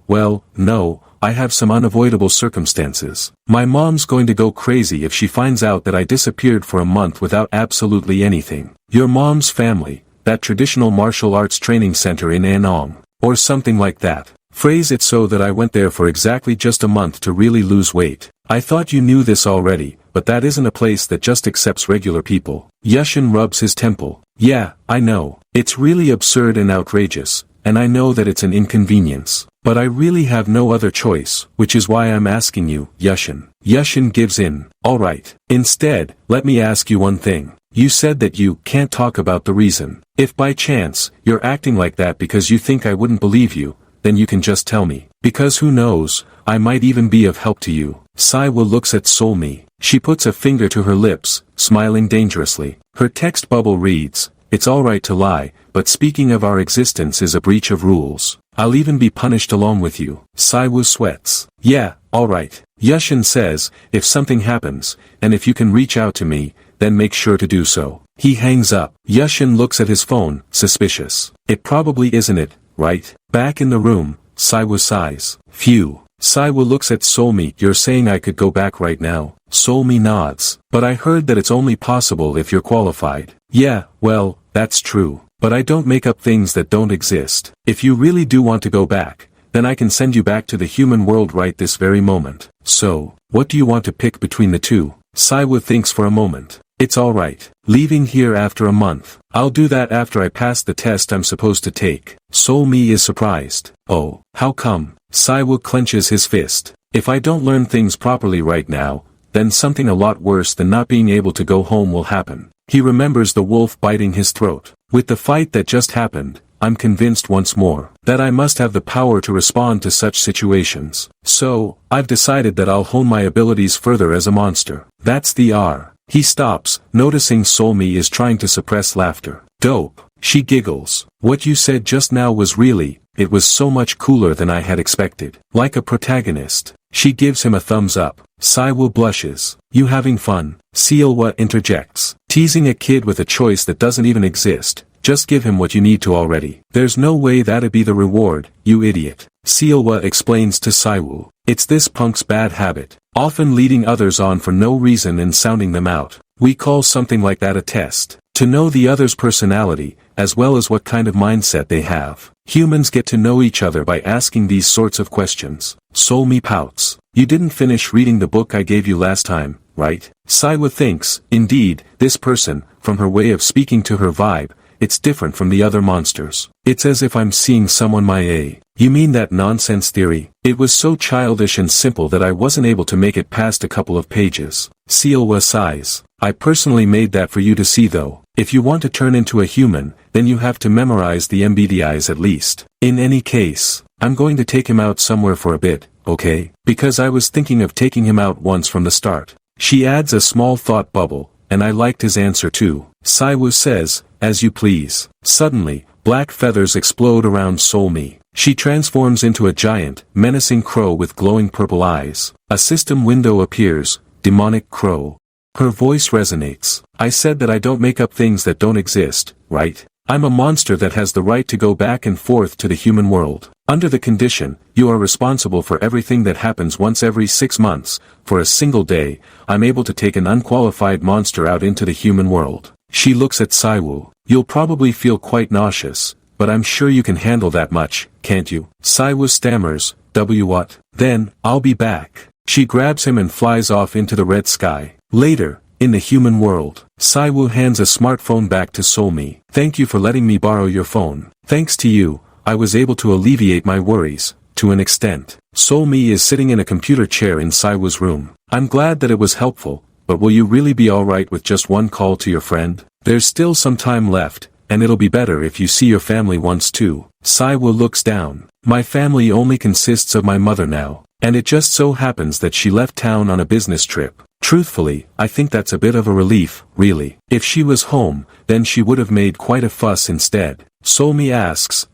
well, no, I have some unavoidable circumstances. My mom's going to go crazy if she finds out that I disappeared for a month without absolutely anything. Your mom's family, that traditional martial arts training center in Anong, or something like that. Phrase it so that I went there for exactly just a month to really lose weight. I thought you knew this already, but that isn't a place that just accepts regular people. Yushin rubs his temple. Yeah, I know. It's really absurd and outrageous, and I know that it's an inconvenience. But I really have no other choice, which is why I'm asking you, Yushin. Yushin gives in. Alright. Instead, let me ask you one thing. You said that you can't talk about the reason. If by chance, you're acting like that because you think I wouldn't believe you, then you can just tell me. Because who knows, I might even be of help to you. Saiwoo looks at Solmi. She puts a finger to her lips, smiling dangerously. Her text bubble reads, it's alright to lie, but speaking of our existence is a breach of rules. I'll even be punished along with you. Saiwoo sweats. Yeah, alright. Yushin says, if something happens, and if you can reach out to me, then make sure to do so. He hangs up. Yushin looks at his phone, suspicious. It probably isn't it, right? Back in the room, Saiwoo sighs. Phew. Saiwoo looks at Solmi. You're saying I could go back right now? Solmi nods. But I heard that it's only possible if you're qualified. Yeah, well, that's true. But I don't make up things that don't exist. If you really do want to go back, then I can send you back to the human world right this very moment. So, what do you want to pick between the two? Saiwoo thinks for a moment. It's alright. Leaving here after a month. I'll do that after I pass the test I'm supposed to take. Solmi is surprised. Oh, how come? Saiwoo clenches his fist. If I don't learn things properly right now, then something a lot worse than not being able to go home will happen. He remembers the wolf biting his throat. With the fight that just happened, I'm convinced once more that I must have the power to respond to such situations. So, I've decided that I'll hone my abilities further as a monster. That's the R. He stops, noticing Solmi is trying to suppress laughter. Dope. She giggles. What you said just now was really, it was so much cooler than I had expected. Like a protagonist. She gives him a thumbs up. Saiwoo blushes. You having fun? Sealwa interjects. Teasing a kid with a choice that doesn't even exist. Just give him what you need to already. There's no way that'd be the reward, you idiot. Sealwa explains to Saiwoo. It's this punk's bad habit. Often leading others on for no reason and sounding them out. We call something like that a test. To know the other's personality, as well as what kind of mindset they have. Humans get to know each other by asking these sorts of questions. Solmi pouts. You didn't finish reading the book I gave you last time, right? Saiwoo thinks, indeed, this person, from her way of speaking to her vibe, it's different from the other monsters. It's as if I'm seeing someone my age. You mean that nonsense theory? It was so childish and simple that I wasn't able to make it past a couple of pages. Sealwa sighs. I personally made that for you to see though. If you want to turn into a human, then you have to memorize the MBTIs at least. In any case, I'm going to take him out somewhere for a bit, okay? Because I was thinking of taking him out once from the start. She adds a small thought bubble, and I liked his answer too. Saiwoo says, as you please. Suddenly, black feathers explode around Solmi. She transforms into a giant, menacing crow with glowing purple eyes. A system window appears, demonic crow. Her voice resonates. I said that I don't make up things that don't exist, right? I'm a monster that has the right to go back and forth to the human world. Under the condition, you are responsible for everything that happens once every 6 months. For a single day, I'm able to take an unqualified monster out into the human world. She looks at Saiwoo. You'll probably feel quite nauseous, but I'm sure you can handle that much, can't you? Saiwoo stammers, what? Then, I'll be back. She grabs him and flies off into the red sky. Later, in the human world. Saiwoo hands a smartphone back to Solmi. Thank you for letting me borrow your phone. Thanks to you, I was able to alleviate my worries, to an extent. Solmi is sitting in a computer chair in Saiwoo's room. I'm glad that it was helpful, but will you really be alright with just one call to your friend? There's still some time left, and it'll be better if you see your family once too. Saiwoo looks down. My family only consists of my mother now, and it just so happens that she left town on a business trip. Truthfully, I think that's a bit of a relief, really. If she was home, then she would have made quite a fuss instead. Solmi asks,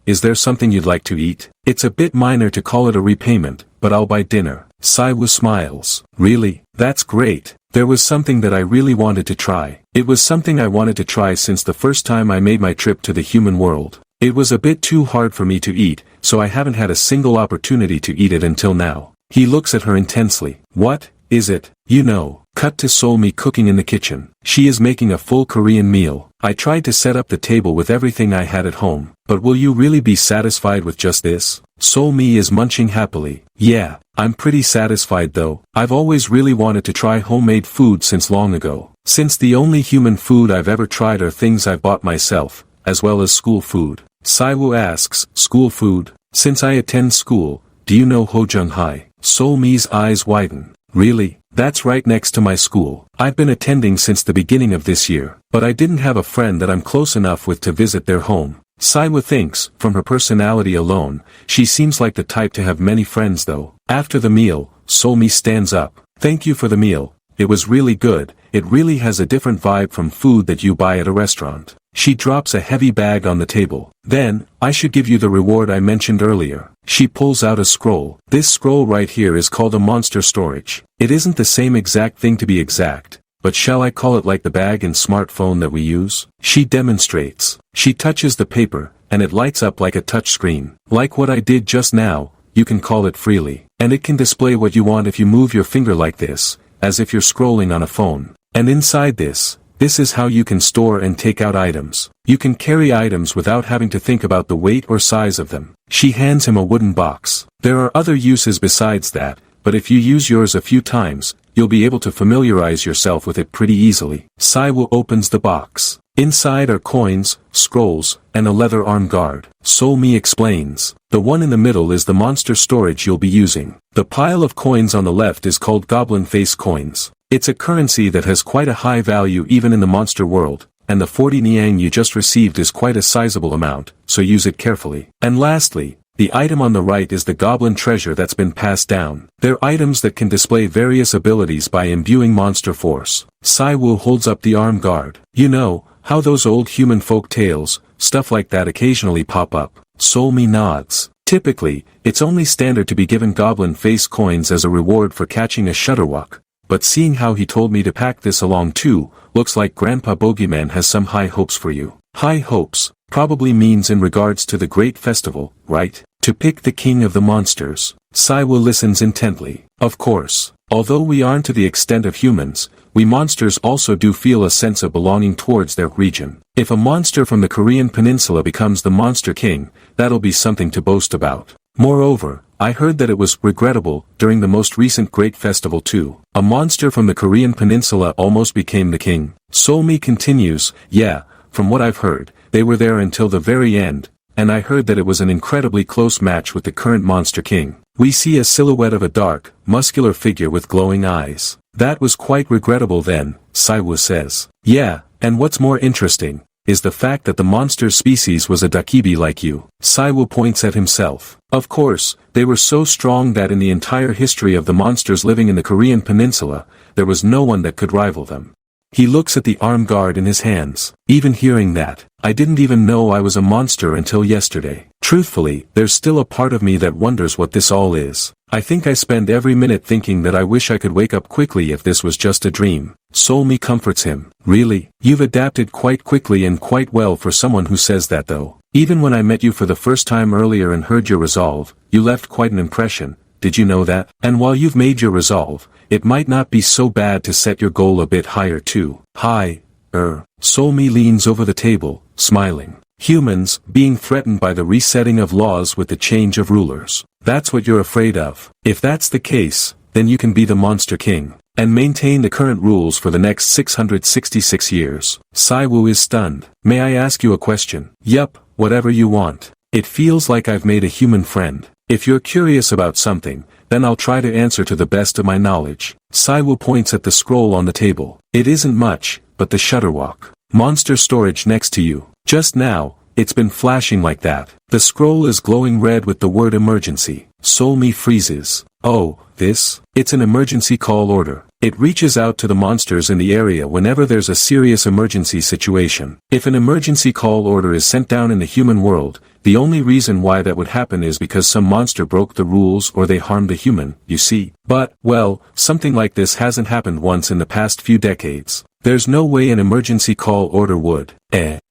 is there something you'd like to eat? It's a bit minor to call it a repayment, but I'll buy dinner. Saiwoo smiles. Really? That's great. There was something that I really wanted to try. It was something I wanted to try since the first time I made my trip to the human world. It was a bit too hard for me to eat, so I haven't had a single opportunity to eat it until now. He looks at her intensely. What is it? You know. Cut to Solmi cooking in the kitchen. She is making a full Korean meal. I tried to set up the table with everything I had at home, but will you really be satisfied with just this? Solmi is munching happily. Yeah, I'm pretty satisfied though. I've always really wanted to try homemade food since long ago. Since the only human food I've ever tried are things I've bought myself, as well as school food. Saiwoo asks, school food? Since I attend school, do you know Hojung High? Solmi's eyes widen. Really? That's right next to my school. I've been attending since the beginning of this year, but I didn't have a friend that I'm close enough with to visit their home. Saiwoo thinks, from her personality alone, she seems like the type to have many friends though. After the meal, Solmi stands up. Thank you for the meal. It was really good. It really has a different vibe from food that you buy at a restaurant. She drops a heavy bag on the table. Then, I should give you the reward I mentioned earlier. She pulls out a scroll. This scroll right here is called a monster storage. It isn't the same exact thing to be exact, but shall I call it like the bag and smartphone that we use? She demonstrates. She touches the paper, and it lights up like a touch screen. Like what I did just now, you can call it freely. And it can display what you want if you move your finger like this, as if you're scrolling on a phone. And inside this is how you can store and take out items. You can carry items without having to think about the weight or size of them. She hands him a wooden box. There are other uses besides that, but if you use yours a few times, you'll be able to familiarize yourself with it pretty easily. Saiwoo opens the box. Inside are coins, scrolls, and a leather arm guard. Solmi explains. The one in the middle is the monster storage you'll be using. The pile of coins on the left is called goblin face coins. It's a currency that has quite a high value even in the monster world, and the 40 niang you just received is quite a sizable amount, so use it carefully. And lastly, the item on the right is the goblin treasure that's been passed down. They're items that can display various abilities by imbuing monster force. Saiwoo holds up the arm guard. You know, how those old human folk tales, stuff like that occasionally pop up. Solmi nods. Typically, it's only standard to be given goblin face coins as a reward for catching a shutterwalk. But seeing how he told me to pack this along too, looks like Grandpa Bogeyman has some high hopes for you. High hopes, probably means in regards to the great festival, right? To pick the king of the monsters. Saiwoo listens intently. Of course, although we aren't to the extent of humans, we monsters also do feel a sense of belonging towards their region. If a monster from the Korean peninsula becomes the monster king, that'll be something to boast about. Moreover, I heard that it was regrettable during the most recent great festival too. A monster from the Korean peninsula almost became the king. Solmi continues, yeah, from what I've heard, they were there until the very end, and I heard that it was an incredibly close match with the current monster king. We see a silhouette of a dark, muscular figure with glowing eyes. That was quite regrettable then, Saiwoo says. Yeah, and what's more interesting, is the fact that the monster species was a dakibi like you. Saiwoo points at himself. Of course, they were so strong that in the entire history of the monsters living in the Korean peninsula, there was no one that could rival them. He looks at the arm guard in his hands. Even hearing that, I didn't even know I was a monster until yesterday. Truthfully, there's still a part of me that wonders what this all is. I think I spend every minute thinking that I wish I could wake up quickly if this was just a dream. Solmi comforts him. Really? You've adapted quite quickly and quite well for someone who says that though. Even when I met you for the first time earlier and heard your resolve, you left quite an impression. Did you know that? And while you've made your resolve, it might not be so bad to set your goal a bit higher too. Solmi leans over the table, smiling. Humans, being threatened by the resetting of laws with the change of rulers. That's what you're afraid of. If that's the case, then you can be the monster king. and maintain the current rules for the next 666 years. Saiwu is stunned. May I ask you a question? Yup, whatever you want. It feels like I've made a human friend. If you're curious about something, then I'll try to answer to the best of my knowledge. Saiwu points at the scroll on the table. It isn't much, but the Shutterwalk monster storage next to you. Just now, it's been flashing like that. The scroll is glowing red with the word emergency. Soulme freezes. Oh, this? It's an emergency call order. It reaches out to the monsters in the area whenever there's a serious emergency situation. If an emergency call order is sent down in the human world, the only reason why that would happen is because some monster broke the rules or they harmed a human, you see. But, well, something like this hasn't happened once in the past few decades. There's no way an emergency call order would.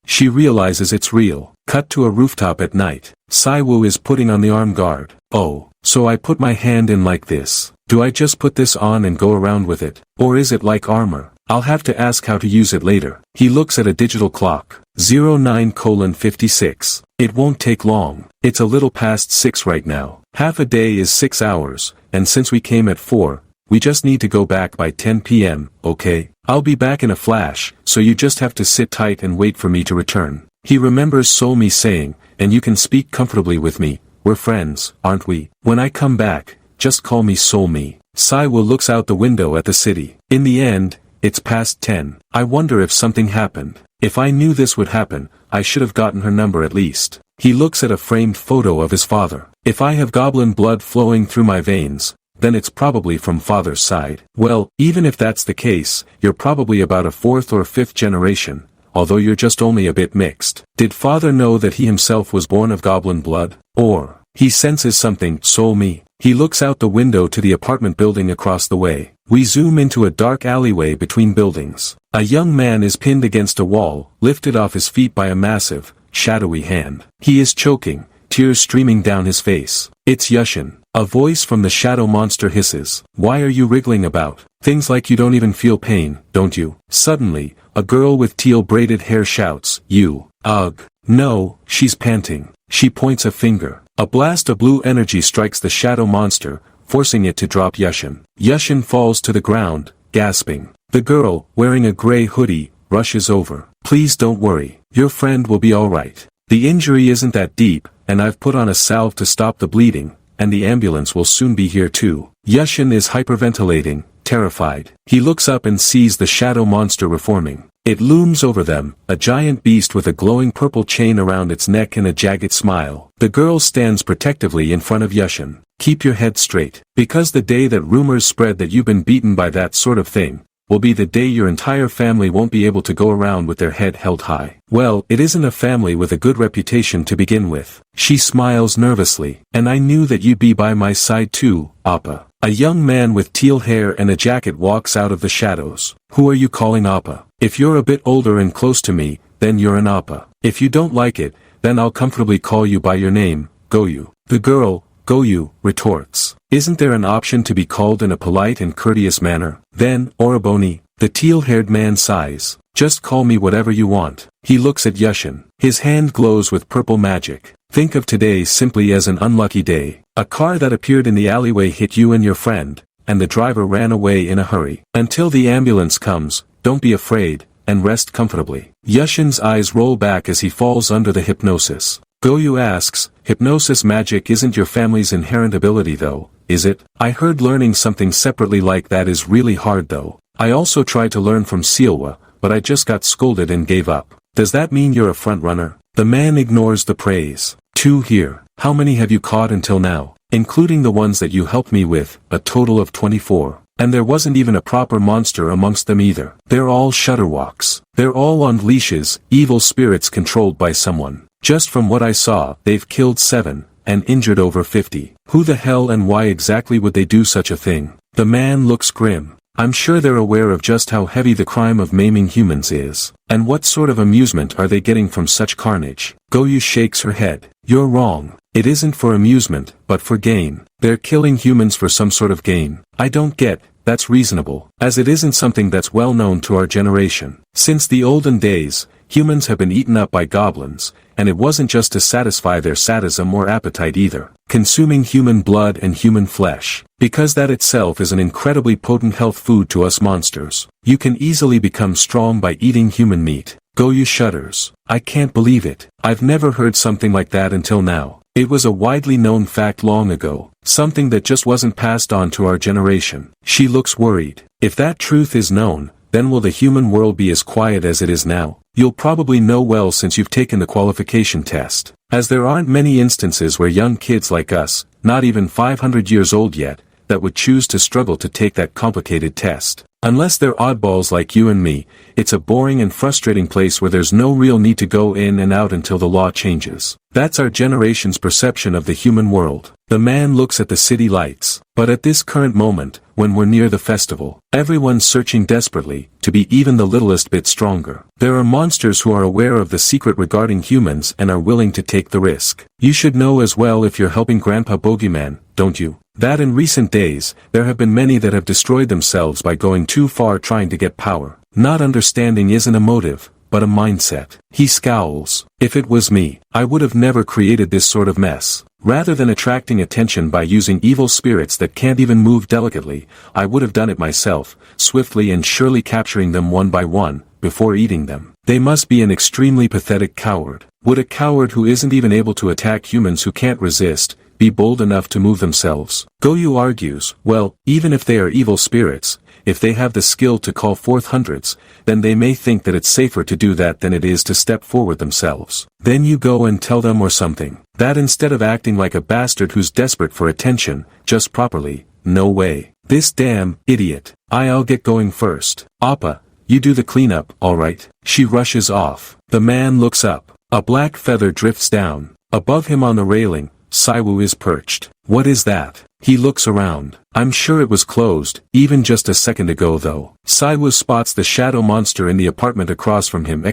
She realizes it's real. Cut to a rooftop at night. Saiwu is putting on the arm guard. Oh, so I put my hand in like this. Do I just put this on and go around with it? Or is it like armor? I'll have to ask how to use it later. He looks at a digital clock. 09:56. It won't take long. It's a little past 6 right now. Half a day is 6 hours, and since we came at 4, we just need to go back by 10 p.m., okay? I'll be back in a flash, so you just have to sit tight and wait for me to return. He remembers Soulme saying, and you can speak comfortably with me, we're friends, aren't we? When I come back, just call me Soulme. Saiwu looks out the window at the city. In the end, it's past 10. I wonder if something happened. If I knew this would happen, I should have gotten her number at least. He looks at a framed photo of his father. If I have goblin blood flowing through my veins, then it's probably from father's side. Well, even if that's the case, you're probably about a 4th or 5th generation, although you're just only a bit mixed. Did father know that he himself was born of goblin blood? Or, he senses something, Soulme. He looks out the window to the apartment building across the way. We zoom into a dark alleyway between buildings. A young man is pinned against a wall, lifted off his feet by a massive, shadowy hand. He is choking, tears streaming down his face. It's Yushin. A voice from the shadow monster hisses. Why are you wriggling about? Things like you don't even feel pain, don't you? Suddenly, a girl with teal braided hair shouts, you. Ugh. No, she's panting. She points a finger. A blast of blue energy strikes the shadow monster, forcing it to drop Yushin. Yushin falls to the ground, gasping. The girl, wearing a gray hoodie, rushes over. Please don't worry. Your friend will be alright. The injury isn't that deep, and I've put on a salve to stop the bleeding, and the ambulance will soon be here too. Yushin is hyperventilating, terrified. He looks up and sees the shadow monster reforming. It looms over them, a giant beast with a glowing purple chain around its neck and a jagged smile. The girl stands protectively in front of Yushin. Keep your head straight, because the day that rumors spread that you've been beaten by that sort of thing, will be the day your entire family won't be able to go around with their head held high. Well, it isn't a family with a good reputation to begin with. She smiles nervously. And I knew that you'd be by my side too, Appa. A young man with teal hair and a jacket walks out of the shadows. Who are you calling Appa? If you're a bit older and close to me, then you're an Appa. If you don't like it, then I'll comfortably call you by your name, Goyu. The girl, Goyu, retorts. Isn't there an option to be called in a polite and courteous manner? Then, Oroboni, the teal-haired man sighs. Just call me whatever you want. He looks at Yushin. His hand glows with purple magic. Think of today simply as an unlucky day. A car that appeared in the alleyway hit you and your friend, and the driver ran away in a hurry. Until the ambulance comes, don't be afraid, and rest comfortably. Yushin's eyes roll back as he falls under the hypnosis. Goyu asks, hypnosis magic isn't your family's inherent ability though, is it? I heard learning something separately like that is really hard though. I also tried to learn from Sealwa, but I just got scolded and gave up. Does that mean you're a front runner? The man ignores the praise. 2 here. How many have you caught until now? Including the ones that you helped me with, a total of 24. And there wasn't even a proper monster amongst them either. They're all shutterwalks. They're all on leashes, evil spirits controlled by someone. Just from what I saw, they've killed 7, and injured over 50. Who the hell and why exactly would they do such a thing? The man looks grim. I'm sure they're aware of just how heavy the crime of maiming humans is. And what sort of amusement are they getting from such carnage? Goyu shakes her head. You're wrong. It isn't for amusement, but for gain. They're killing humans for some sort of gain. I don't get, that's reasonable, as it isn't something that's well known to our generation. Since the olden days, humans have been eaten up by goblins, and it wasn't just to satisfy their sadism or appetite either. Consuming human blood and human flesh, because that itself is an incredibly potent health food to us monsters. You can easily become strong by eating human meat. Goyu shudders. I can't believe it. I've never heard something like that until now. It was a widely known fact long ago, something that just wasn't passed on to our generation. She looks worried. If that truth is known, then will the human world be as quiet as it is now? You'll probably know well since you've taken the qualification test. As there aren't many instances where young kids like us, not even 500 years old yet, that would choose to struggle to take that complicated test. Unless they're oddballs like you and me, it's a boring and frustrating place where there's no real need to go in and out until the law changes. That's our generation's perception of the human world. The man looks at the city lights. But at this current moment, when we're near the festival, everyone's searching desperately to be even the littlest bit stronger. There are monsters who are aware of the secret regarding humans and are willing to take the risk. You should know as well if you're helping Grandpa Bogeyman, don't you? That in recent days, there have been many that have destroyed themselves by going too far trying to get power. Not understanding isn't a motive, but a mindset. He scowls. If it was me, I would have never created this sort of mess. Rather than attracting attention by using evil spirits that can't even move delicately, I would have done it myself, swiftly and surely capturing them one by one, before eating them. They must be an extremely pathetic coward. Would a coward who isn't even able to attack humans who can't resist, be bold enough to move themselves? Goyu argues, well, even if they are evil spirits, if they have the skill to call forth hundreds, then they may think that it's safer to do that than it is to step forward themselves. Then you go and tell them or something. That instead of acting like a bastard who's desperate for attention, just properly, no way. This damn idiot. I'll get going first. Appa, you do the cleanup, alright? She rushes off. The man looks up. A black feather drifts down. Above him on the railing, Saiwu is perched. What is that? He looks around. I'm sure it was closed, even just a second ago though. Saiwu spots the shadow monster in the apartment across from him!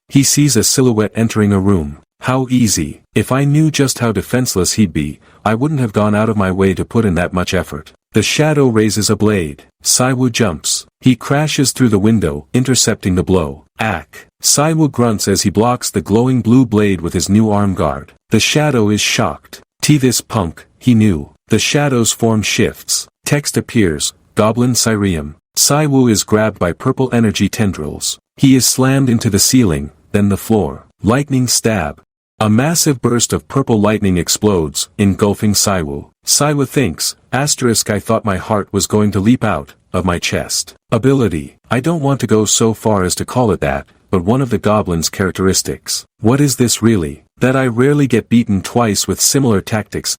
He sees a silhouette entering a room. How easy. If I knew just how defenseless he'd be, I wouldn't have gone out of my way to put in that much effort. The shadow raises a blade. Saiwu jumps. He crashes through the window, intercepting the blow. Ack. Saiwu grunts as he blocks the glowing blue blade with his new arm guard. The shadow is shocked. This punk, he knew. The shadow's form shifts. Text appears, Goblin Cirium. Saiwu is grabbed by purple energy tendrils. He is slammed into the ceiling, then the floor. Lightning stab. A massive burst of purple lightning explodes, engulfing Saiwu. Saiwu thinks, I thought my heart was going to leap out of my chest. Ability. I don't want to go so far as to call it that, but one of the goblin's characteristics. What is this really? That I rarely get beaten twice with similar tactics.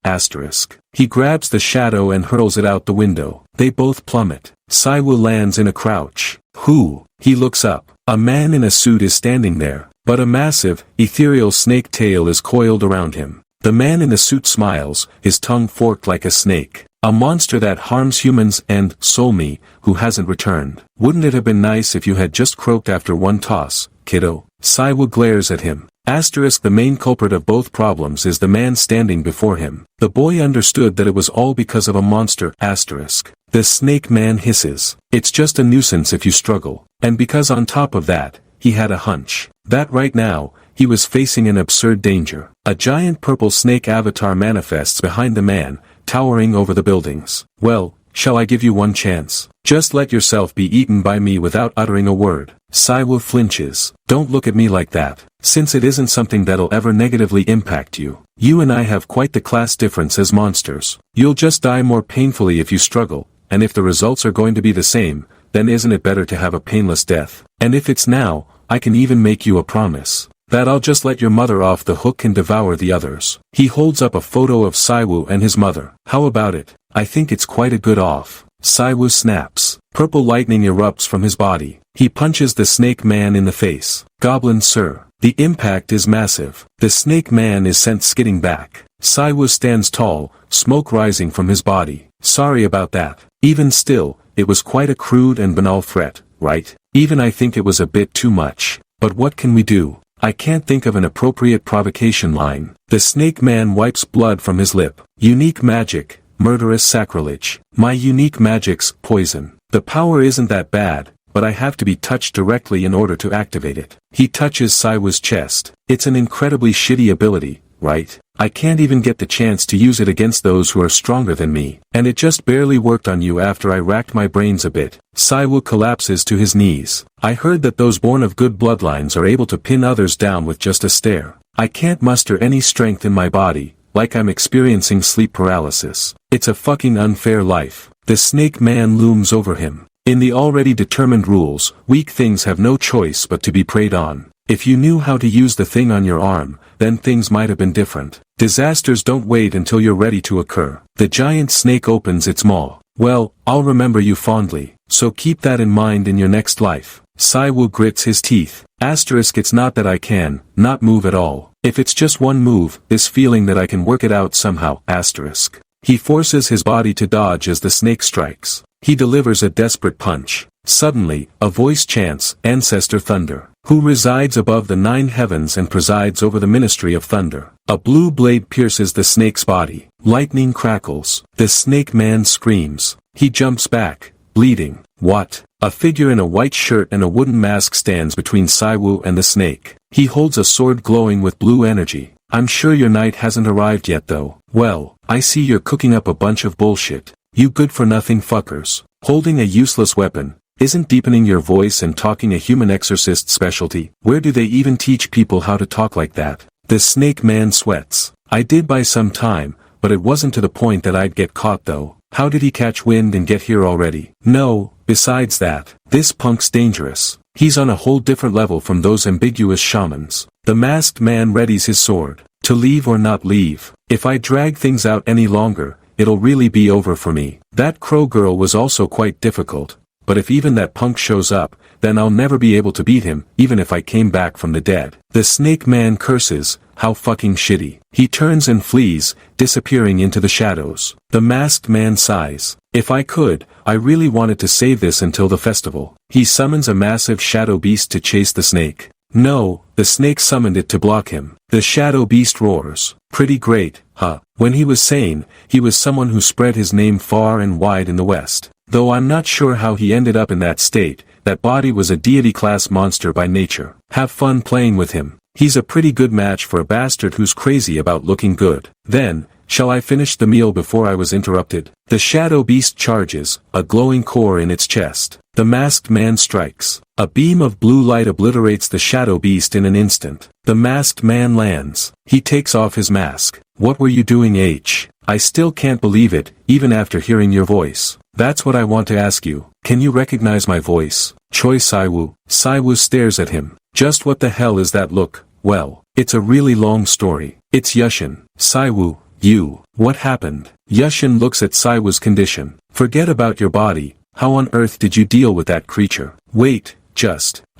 He grabs the shadow and hurls it out the window. They both plummet. Saiwu lands in a crouch. Who? He looks up. A man in a suit is standing there, but a massive, ethereal snake tail is coiled around him. The man in the suit smiles, his tongue forked like a snake. A monster that harms humans and, soul me, who hasn't returned. Wouldn't it have been nice if you had just croaked after one toss, kiddo? Saiwu glares at him. The main culprit of both problems is the man standing before him. The boy understood that it was all because of a monster. The snake man hisses. It's just a nuisance if you struggle. And because on top of that, he had a hunch. That right now, he was facing an absurd danger. A giant purple snake avatar manifests behind the man, towering over the buildings. Well, shall I give you one chance? Just let yourself be eaten by me without uttering a word. Saiwu flinches. Don't look at me like that. Since it isn't something that'll ever negatively impact you. You and I have quite the class difference as monsters. You'll just die more painfully if you struggle, and if the results are going to be the same, then isn't it better to have a painless death? And if it's now, I can even make you a promise. That I'll just let your mother off the hook and devour the others. He holds up a photo of Saiwu and his mother. How about it? I think it's quite a good off. Saiwu snaps. Purple lightning erupts from his body. He punches the snake man in the face. Goblin sir. The impact is massive. The snake man is sent skidding back. Saiwu stands tall, smoke rising from his body. Sorry about that. Even still, it was quite a crude and banal threat, right? Even I think it was a bit too much. But what can we do? I can't think of an appropriate provocation line. The snake man wipes blood from his lip. Unique magic, murderous sacrilege. My unique magic's poison. The power isn't that bad, but I have to be touched directly in order to activate it. He touches Saiwa's chest. It's an incredibly shitty ability, right? I can't even get the chance to use it against those who are stronger than me. And it just barely worked on you after I racked my brains a bit. Saiwa collapses to his knees. I heard that those born of good bloodlines are able to pin others down with just a stare. I can't muster any strength in my body, like I'm experiencing sleep paralysis. It's a fucking unfair life. The snake man looms over him. In the already determined rules, weak things have no choice but to be preyed on. If you knew how to use the thing on your arm, then things might have been different. Disasters don't wait until you're ready to occur. The giant snake opens its maw. Well, I'll remember you fondly, so keep that in mind in your next life. Saiwa grits his teeth. Asterisk, it's not that I can not move at all. If it's just one move, this feeling that I can work it out somehow. Asterisk. He forces his body to dodge as the snake strikes. He delivers a desperate punch. Suddenly, a voice chants, Ancestor Thunder, who resides above the 9 heavens and presides over the ministry of thunder. A blue blade pierces the snake's body. Lightning crackles. The snake man screams. He jumps back, bleeding. What? A figure in a white shirt and a wooden mask stands between Saiwa and the snake. He holds a sword glowing with blue energy. I'm sure your night hasn't arrived yet though. Well, I see you're cooking up a bunch of bullshit. You good-for-nothing fuckers. Holding a useless weapon, isn't deepening your voice and talking a human exorcist specialty? Where do they even teach people how to talk like that? The snake man sweats. I did buy some time, but it wasn't to the point that I'd get caught though. How did he catch wind and get here already? No, besides that, this punk's dangerous. He's on a whole different level from those ambiguous shamans. The masked man readies his sword. To leave or not leave. If I drag things out any longer, it'll really be over for me. That crow girl was also quite difficult, but if even that punk shows up, then I'll never be able to beat him, even if I came back from the dead. The snake man curses, how fucking shitty. He turns and flees, disappearing into the shadows. The masked man sighs. If I could, I really wanted to save this until the festival. He summons a massive shadow beast to chase the snake. No, the snake summoned it to block him. The shadow beast roars. Pretty great, huh? When he was sane, he was someone who spread his name far and wide in the West. Though I'm not sure how he ended up in that state, that body was a deity-class monster by nature. Have fun playing with him. He's a pretty good match for a bastard who's crazy about looking good. Then, shall I finish the meal before I was interrupted? The shadow beast charges, a glowing core in its chest. The masked man strikes. A beam of blue light obliterates the shadow beast in an instant. The masked man lands. He takes off his mask. What were you doing, H? I still can't believe it, even after hearing your voice. That's what I want to ask you. Can you recognize my voice? Choi Saiwa. Saiwa stares at him. Just what the hell is that look? Well, it's a really long story. It's Yushin. Saiwa, you. What happened? Yushin looks at Saiwa's condition. Forget about your body. How on earth did you deal with that creature? Wait,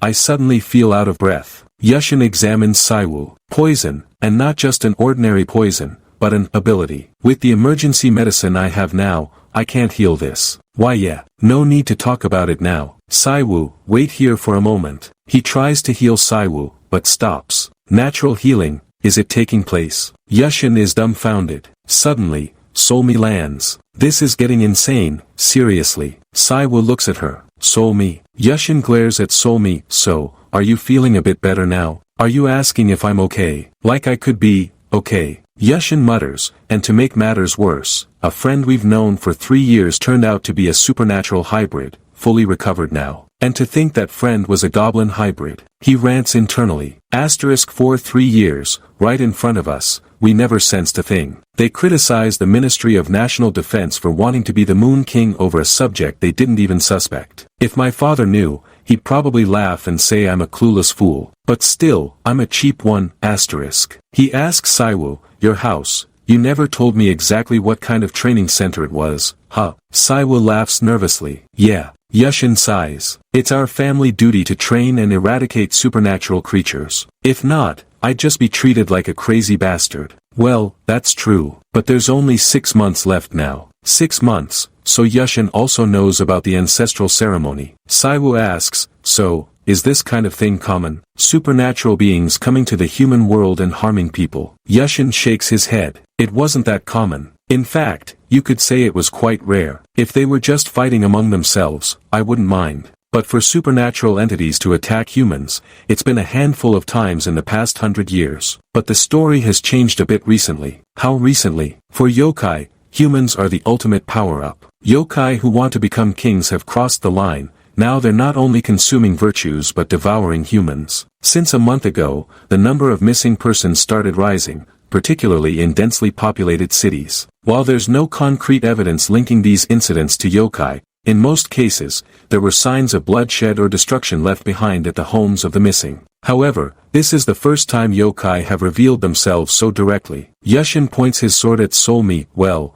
I suddenly feel out of breath. Yushin examines Saiwa. Poison, and not just an ordinary poison, but an ability. With the emergency medicine I have now, I can't heal this. Why yeah, no need to talk about it now. Saiwa, wait here for a moment. He tries to heal Saiwa, but stops. Natural healing, is it taking place? Yushin is dumbfounded. Suddenly, Solmi lands. This is getting insane, seriously. Saiwa looks at her. Solmi. Yushin glares at Solmi. So, are you feeling a bit better now? Are you asking if I'm okay? Like I could be, okay. Yushin mutters, and to make matters worse, a friend we've known for 3 years turned out to be a supernatural hybrid, fully recovered now. And to think that friend was a goblin hybrid. He rants internally. Asterisk for 3 years, right in front of us, we never sensed a thing. They criticize the Ministry of National Defense for wanting to be the Moon King over a subject they didn't even suspect. If my father knew, he'd probably laugh and say I'm a clueless fool. But still, I'm a cheap one, asterisk. He asks Saiwa, your house, you never told me exactly what kind of training center it was, huh? Saiwa laughs nervously. Yeah. Yushin sighs. It's our family duty to train and eradicate supernatural creatures. If not, I'd just be treated like a crazy bastard. Well, that's true. But there's only 6 months left now. 6 months, so Yushin also knows about the ancestral ceremony. Saiwa asks, so, is this kind of thing common? Supernatural beings coming to the human world and harming people? Yushin shakes his head. It wasn't that common. In fact, you could say it was quite rare. If they were just fighting among themselves, I wouldn't mind. But for supernatural entities to attack humans, it's been a handful of times in the past 100 years. But the story has changed a bit recently. How recently? For yokai, humans are the ultimate power-up. Yokai who want to become kings have crossed the line. Now they're not only consuming virtues but devouring humans. Since a month ago, the number of missing persons started rising, particularly in densely populated cities. While there's no concrete evidence linking these incidents to yokai, in most cases, there were signs of bloodshed or destruction left behind at the homes of the missing. However, this is the first time yokai have revealed themselves so directly. Yushin points his sword at Solmi. Well,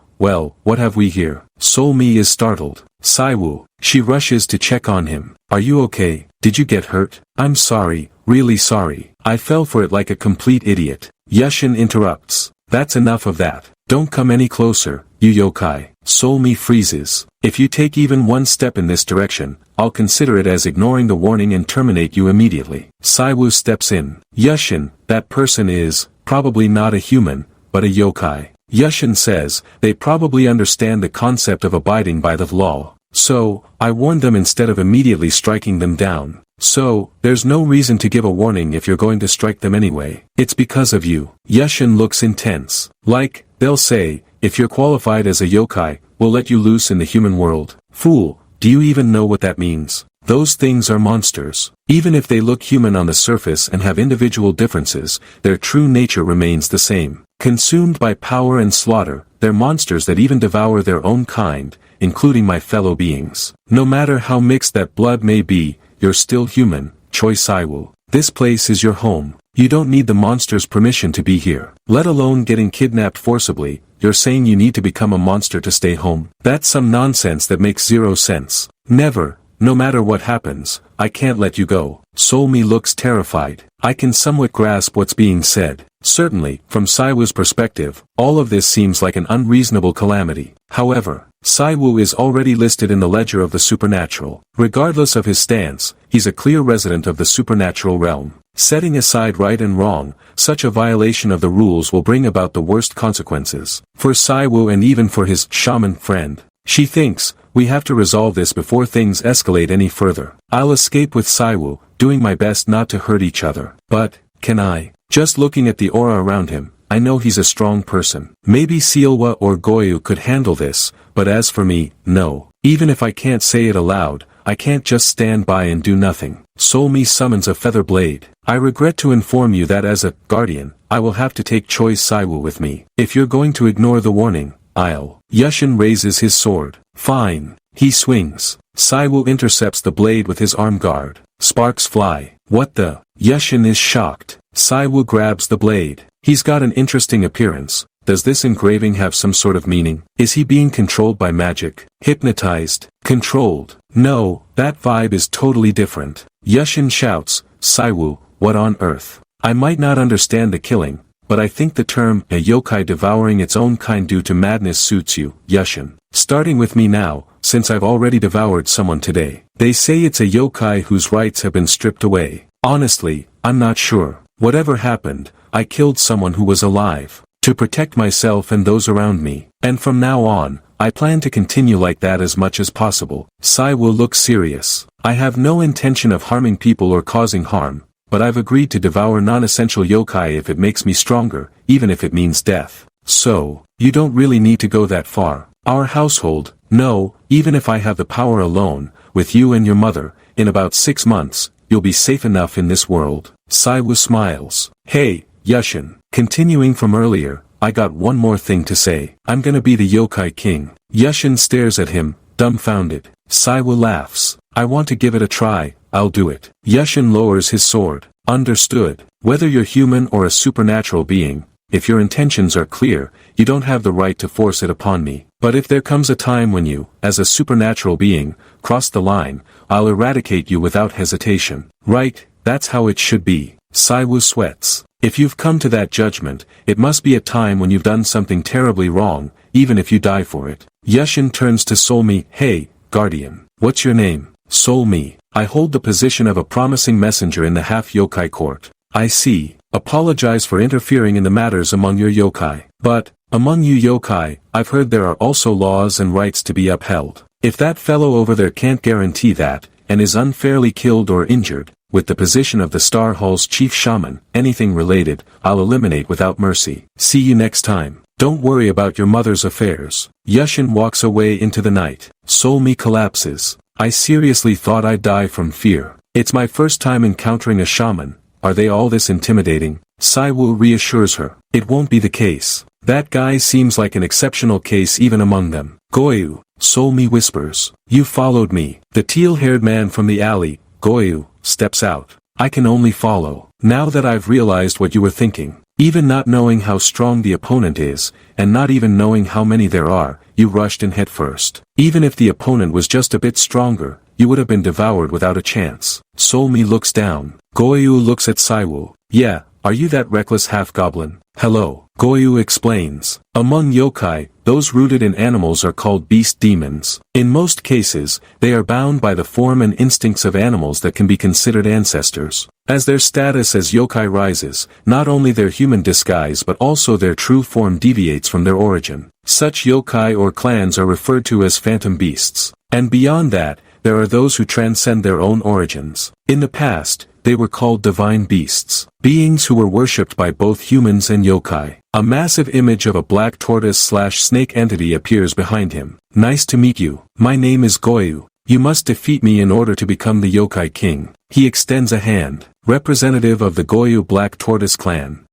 what have we here? Solmi is startled. Saiwu. She rushes to check on him. Are you okay? Did you get hurt? I'm sorry, really sorry. I fell for it like a complete idiot. Yushin interrupts. That's enough of that. Don't come any closer, you yokai. Solmi freezes. If you take even one step in this direction, I'll consider it as ignoring the warning and terminate you immediately. Saiwu steps in. Yushin, that person is, probably not a human, but a yokai. Yushin says, they probably understand the concept of abiding by the law. So, I warned them instead of immediately striking them down. So, there's no reason to give a warning if you're going to strike them anyway. It's because of you. Yushin looks intense. Like, they'll say, if you're qualified as a yokai, we'll let you loose in the human world. Fool, do you even know what that means? Those things are monsters. Even if they look human on the surface and have individual differences, their true nature remains the same. Consumed by power and slaughter, they're monsters that even devour their own kind, including my fellow beings. No matter how mixed that blood may be, you're still human, Choi Saiwu. This place is your home. You don't need the monster's permission to be here. Let alone getting kidnapped forcibly. You're saying you need to become a monster to stay home? That's some nonsense that makes zero sense. Never. No matter what happens, I can't let you go. Solmi looks terrified. I can somewhat grasp what's being said. Certainly, from Saiwu's perspective, all of this seems like an unreasonable calamity. However, Saiwu is already listed in the ledger of the supernatural. Regardless of his stance, he's a clear resident of the supernatural realm. Setting aside right and wrong, such a violation of the rules will bring about the worst consequences. For Saiwu and even for his shaman friend. She thinks, we have to resolve this before things escalate any further. I'll escape with Saiwu, doing my best not to hurt each other. But, can I? Just looking at the aura around him, I know he's a strong person. Maybe Seilwa or Goyu could handle this, but as for me, no. Even if I can't say it aloud, I can't just stand by and do nothing. Solmi summons a feather blade. I regret to inform you that as a guardian, I will have to take Choi Saiwu with me. If you're going to ignore the warning, I'll. Yushin raises his sword. Fine. He swings. Saiwu intercepts the blade with his arm guard. Sparks fly. What the? Yushin is shocked. Saiwu grabs the blade. He's got an interesting appearance. Does this engraving have some sort of meaning? Is he being controlled by magic? Hypnotized? Controlled? No, that vibe is totally different. Yushin shouts, Saiwu, what on earth? I might not understand the killing, but I think the term, a yokai devouring its own kind due to madness suits you, Yushin. Starting with me now, since I've already devoured someone today. They say it's a yokai whose rights have been stripped away. Honestly, I'm not sure. Whatever happened, I killed someone who was alive. To protect myself and those around me. And from now on, I plan to continue like that as much as possible. Saiwu looks serious. I have no intention of harming people or causing harm, but I've agreed to devour non-essential yokai if it makes me stronger, even if it means death. So, you don't really need to go that far. Our household, no, even if I have the power alone, with you and your mother, in about 6 months, you'll be safe enough in this world. Saiwu smiles. Hey, Yushin. Continuing from earlier, I got one more thing to say. I'm gonna be the yokai king. Yushin stares at him, dumbfounded. Saiwu laughs. I want to give it a try, I'll do it. Yushin lowers his sword. Understood. Whether you're human or a supernatural being, if your intentions are clear, you don't have the right to force it upon me. But if there comes a time when you, as a supernatural being, cross the line, I'll eradicate you without hesitation. Right, that's how it should be. Saiwu sweats. If you've come to that judgment, it must be a time when you've done something terribly wrong, even if you die for it. Yushin turns to Solmi. Hey, guardian. What's your name? Solmi. I hold the position of a promising messenger in the half-yokai court. I see. Apologize for interfering in the matters among your yokai. But, among you yokai, I've heard there are also laws and rights to be upheld. If that fellow over there can't guarantee that, and is unfairly killed or injured, with the position of the Star Hall's chief shaman, anything related, I'll eliminate without mercy. See you next time. Don't worry about your mother's affairs. Yushin walks away into the night. Solmi collapses. I seriously thought I'd die from fear. It's my first time encountering a shaman. Are they all this intimidating? Saiwu reassures her. It won't be the case. That guy seems like an exceptional case even among them. Goyu, Solmi whispers. You followed me. The teal-haired man from the alley, Goyu, steps out. I can only follow. Now that I've realized what you were thinking, even not knowing how strong the opponent is, and not even knowing how many there are, you rushed in head first. Even if the opponent was just a bit stronger, you would have been devoured without a chance. Solmi looks down. Goyu looks at Saiwu. Yeah, are you that reckless half-goblin? Hello. Goyu explains. Among yokai, those rooted in animals are called beast demons. In most cases, they are bound by the form and instincts of animals that can be considered ancestors. As their status as yokai rises, not only their human disguise but also their true form deviates from their origin. Such yokai or clans are referred to as phantom beasts. And beyond that, there are those who transcend their own origins. In the past, they were called divine beasts, beings who were worshipped by both humans and yokai. A massive image of a black tortoise/snake entity appears behind him. Nice to meet you. My name is Goyu. You must defeat me in order to become the yokai king. He extends a hand. Representative of the Goyu Black Tortoise clan.